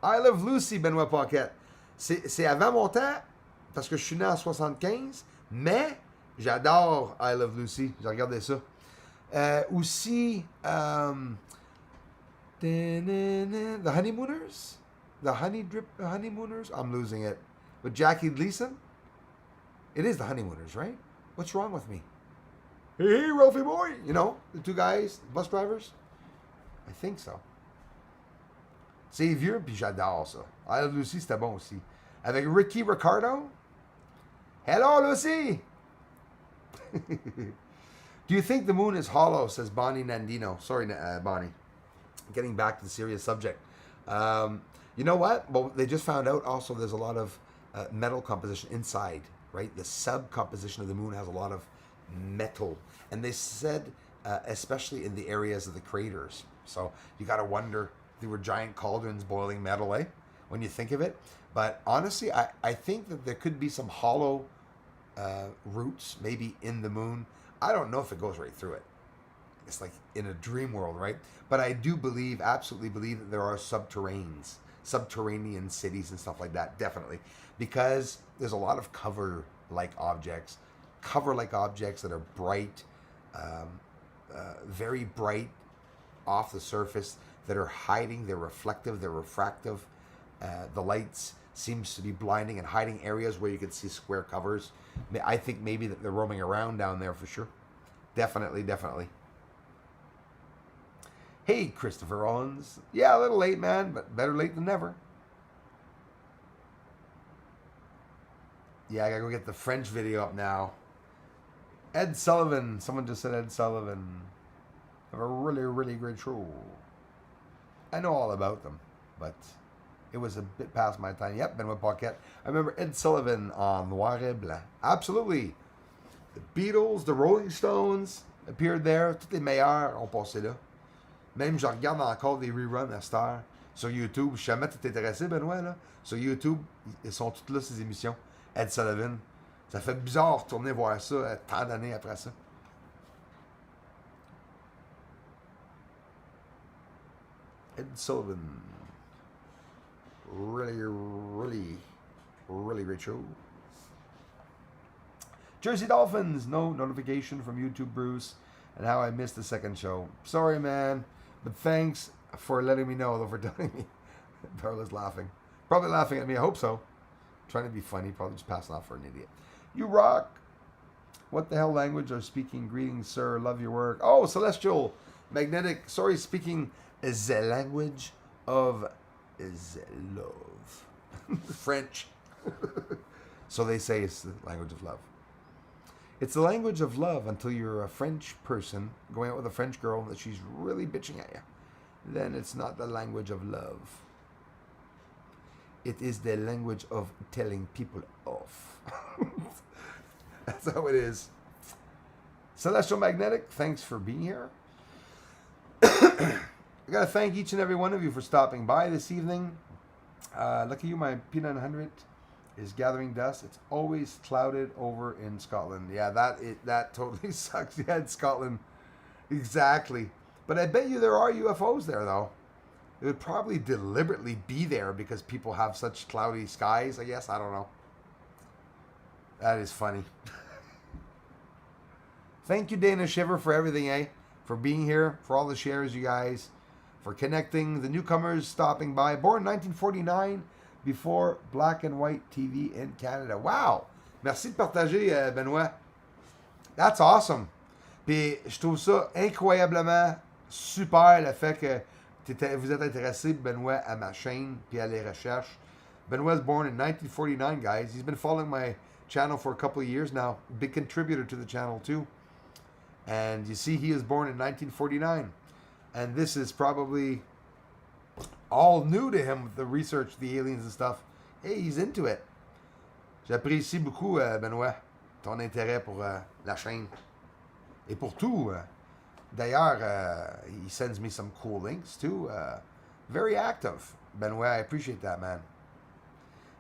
I Love Lucy, Benoît Paquette. C'est avant mon temps, parce que je suis né en 75, mais j'adore I Love Lucy. J'ai regardé ça. Aussi, The Honeymooners? The Honeymooners? I'm losing it. With Jackie Gleason? It is The Honeymooners, right? What's wrong with me? Hey, Ralphie boy! You know, the two guys, bus drivers? I think so. C'est vieux, puis j'adore ça. I Love Lucy, c'était bon aussi. Avec Ricky Ricardo. Hello, Lucy! Do you think the moon is hollow, says Bonnie Nandino. Sorry, Bonnie. Getting back to the serious subject. You know what? Well, they just found out also there's a lot of metal composition inside, right? The sub-composition of the moon has a lot of metal. And they said, especially in the areas of the craters. So you got to wonder, they were giant cauldrons boiling metal, eh? When you think of it. But honestly, I think that there could be some hollow roots maybe in the moon. I don't know if it goes right through it. It's like in a dream world, right? But I do believe, absolutely believe, that there are subterranean cities and stuff like that, definitely. Because there's a lot of cover-like objects that are bright, very bright off the surface, that are hiding, they're reflective, they're refractive. The lights seems to be blinding and hiding areas where you could see square covers. I think maybe that they're roaming around down there for sure. Definitely. Hey, Christopher Owens. Yeah, a little late, man, but better late than never. Yeah, I gotta go get the French video up now. Ed Sullivan. Someone just said Ed Sullivan. Have a really, really great show. I know all about them, but it was a bit past my time. Yep, Benoît Paquette. I remember Ed Sullivan on Noir et Blanc. Absolutely. The Beatles, the Rolling Stones appeared there. Tous les meilleurs ont passé là. Même je regarde encore des reruns à cette heure sur YouTube. Je sais jamais tu t'es intéressé, Benoît, là. Sur YouTube, ils sont toutes là, ces émissions. Ed Sullivan. Ça fait bizarre de retourner voir ça tant d'années après ça. Ed Sullivan. Really great show. Jersey Dolphins. No notification from YouTube, Bruce. And how I missed the second show. Sorry, man. But thanks for letting me know, though, for telling me. Darla's laughing. Probably laughing at me. I hope so. Trying to be funny. Probably just passing off for an idiot. You rock. What the hell language are speaking? Greetings, sir. Love your work. Oh, Celestial. Magnetic. Sorry, speaking the language of love. French. So they say it's the language of love. It's the language of love until you're a French person going out with a French girl that she's really bitching at you. Then it's not the language of love. It is the language of telling people off. That's how it is. Celestial Magnetic, thanks for being here. I got to thank each and every one of you for stopping by this evening. Look at you, my P900 is gathering dust. It's always clouded over in Scotland. Yeah, that totally sucks. Yeah, in Scotland. Exactly. But I bet you there are UFOs there, though. It would probably deliberately be there because people have such cloudy skies, I guess. I don't know. That is funny. Thank you, Dana Shiver, for everything, eh? For being here, for all the shares, you guys. For connecting, the newcomers stopping by. Born 1949, before black and white TV in Canada. Wow! Merci de partager, Benoît. That's awesome. Puis je trouve ça incroyablement super, le fait que vous êtes intéressé, Benoît, à ma chaîne puis à les recherches. Benoît was born in 1949, guys. He's been following my channel for a couple of years now. Big contributor to the channel, too. And you see, he was born in 1949. And this is probably all new to him with the research, the aliens and stuff. Hey, he's into it. J'apprécie beaucoup, Benoît, ton intérêt pour la chaîne. Et pour tout. D'ailleurs, he sends me some cool links, too. Very active. Benoit, I appreciate that, man.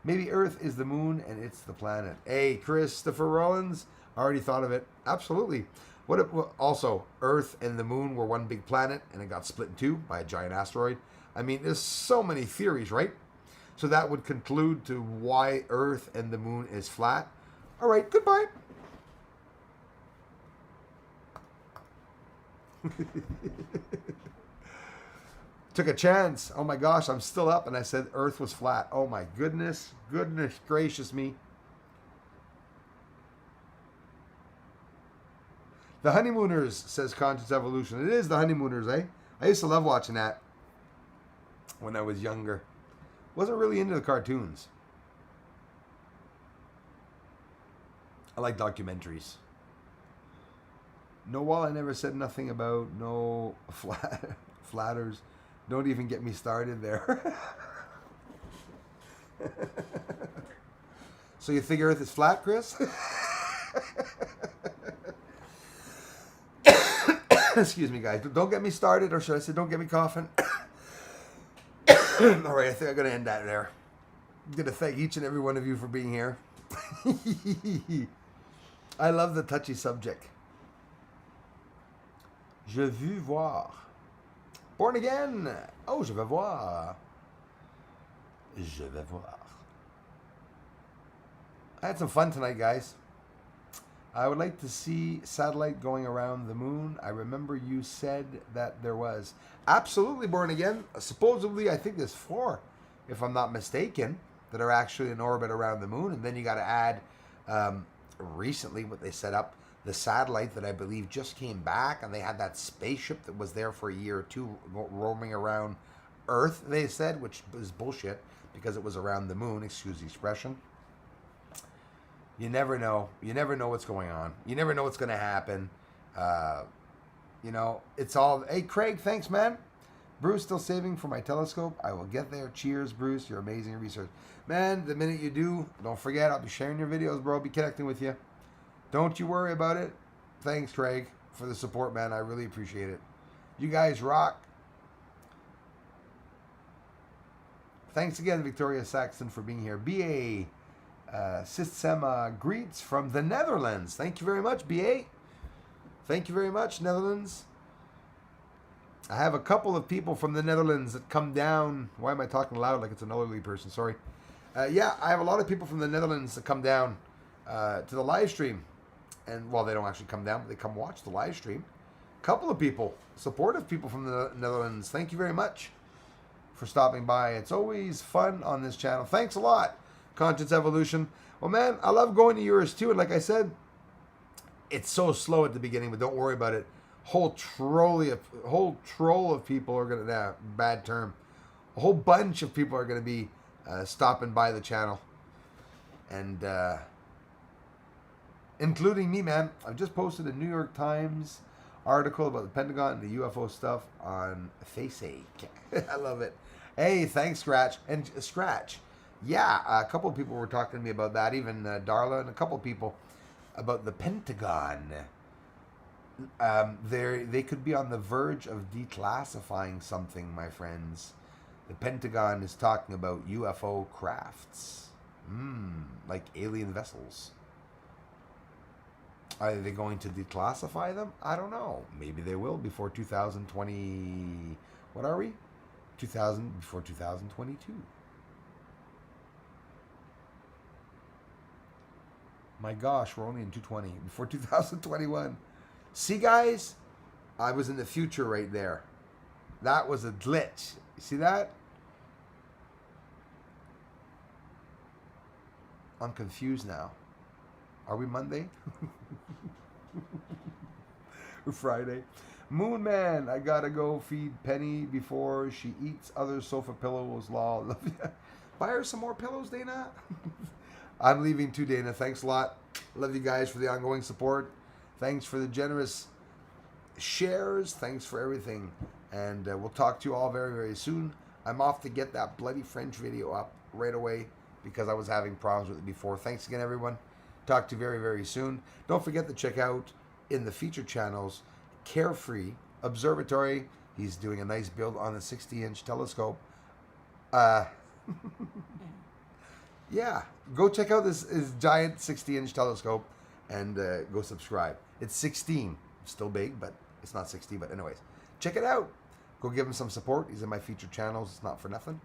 Maybe Earth is the moon and it's the planet. Hey, Christopher Rollins, I already thought of it. Absolutely. What if, also, Earth and the moon were one big planet and it got split in two by a giant asteroid? I mean, there's so many theories, right? So that would conclude to why Earth and the moon is flat. All right, goodbye. Took a chance. Oh my gosh, I'm still up, and I said Earth was flat. Oh my goodness, goodness gracious me. The Honeymooners, says Conscious Evolution. It is the Honeymooners, eh? I used to love watching that when I was younger. Wasn't really into the cartoons. I like documentaries. No wall I never said nothing about. No flatters. Don't even get me started there. So you think Earth is flat, Chris? Excuse me, guys. Don't get me started, or should I say don't get me coughing? All right, I think I'm going to end that there. I'm going to thank each and every one of you for being here. I love the touchy subject. Je veux voir. Born again. Oh, je vais voir. Je vais voir. I had some fun tonight, guys. I would like to see satellite going around the moon. I remember you said that there was. Absolutely, Born Again. Supposedly, I think there's 4, if I'm not mistaken, that are actually in orbit around the moon. And then you got to add, recently, what they set up, the satellite that I believe just came back, and they had that spaceship that was there for a year or two roaming around Earth, they said, which is bullshit because it was around the moon, excuse the expression. You never know. You never know what's going on. You never know what's going to happen. You know, it's all... Hey, Craig, thanks, man. Bruce, still saving for my telescope. I will get there. Cheers, Bruce. You're amazing at research. Man, the minute you do, don't forget, I'll be sharing your videos, bro. I'll be connecting with you. Don't you worry about it. Thanks, Craig, for the support, man. I really appreciate it. You guys rock. Thanks again, Victoria Saxton, for being here. B.A. Sistema greets from the Netherlands. Thank you very much, B.A. Thank you very much, Netherlands. I have a couple of people from the Netherlands that come down. Why am I talking loud like it's an elderly person? Sorry. Yeah, I have a lot of people from the Netherlands that come down to the live stream. And, well, they don't actually come down, but they come watch the live stream. A couple of people, supportive people from the Netherlands. Thank you very much for stopping by. It's always fun on this channel. Thanks a lot, Conscious Evolution. Well, man, I love going to yours too. And like I said, it's so slow at the beginning, but don't worry about it. Whole troll of people are going to, bad term. A whole bunch of people are going to be stopping by the channel. And, including me, man. I've just posted a New York Times article about the Pentagon and the UFO stuff on Facebook. I love it. Hey, thanks, Scratch. And Scratch, yeah, a couple of people were talking to me about that, even Darla and a couple of people, about the Pentagon. They could be on the verge of declassifying something, my friends. The Pentagon is talking about UFO crafts, like alien vessels. Are they going to declassify them? I don't know. Maybe they will before 2020. What are we? Before 2022. My gosh, we're only in 220. Before 2021. See, guys? I was in the future right there. That was a glitch. You see that? I'm confused now. Are we Monday? Or Friday? Moon Man, I gotta go feed Penny before she eats other sofa pillows. Law, love you. Buy her some more pillows, Dana. I'm leaving too, Dana. Thanks a lot. Love you guys for the ongoing support. Thanks for the generous shares. Thanks for everything. And we'll talk to you all very, very soon. I'm off to get that bloody French video up right away because I was having problems with it before. Thanks again, everyone. Talk to you very, very soon. Don't forget to check out in the feature channels Carefree, Observatory, He's doing a nice build on the 60-inch telescope. Yeah, go check out his giant 60-inch telescope and go subscribe. It's 16. It's still big, but it's not 60. But anyways, check it out. Go give him some support. He's in my featured channels. It's not for nothing.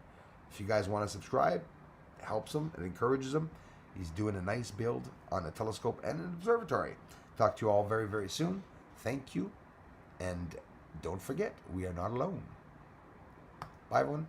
If you guys want to subscribe, it helps him. It encourages him. He's doing a nice build on a telescope and an observatory. Talk to you all very, very soon. Thank you. And don't forget, we are not alone. Bye, everyone.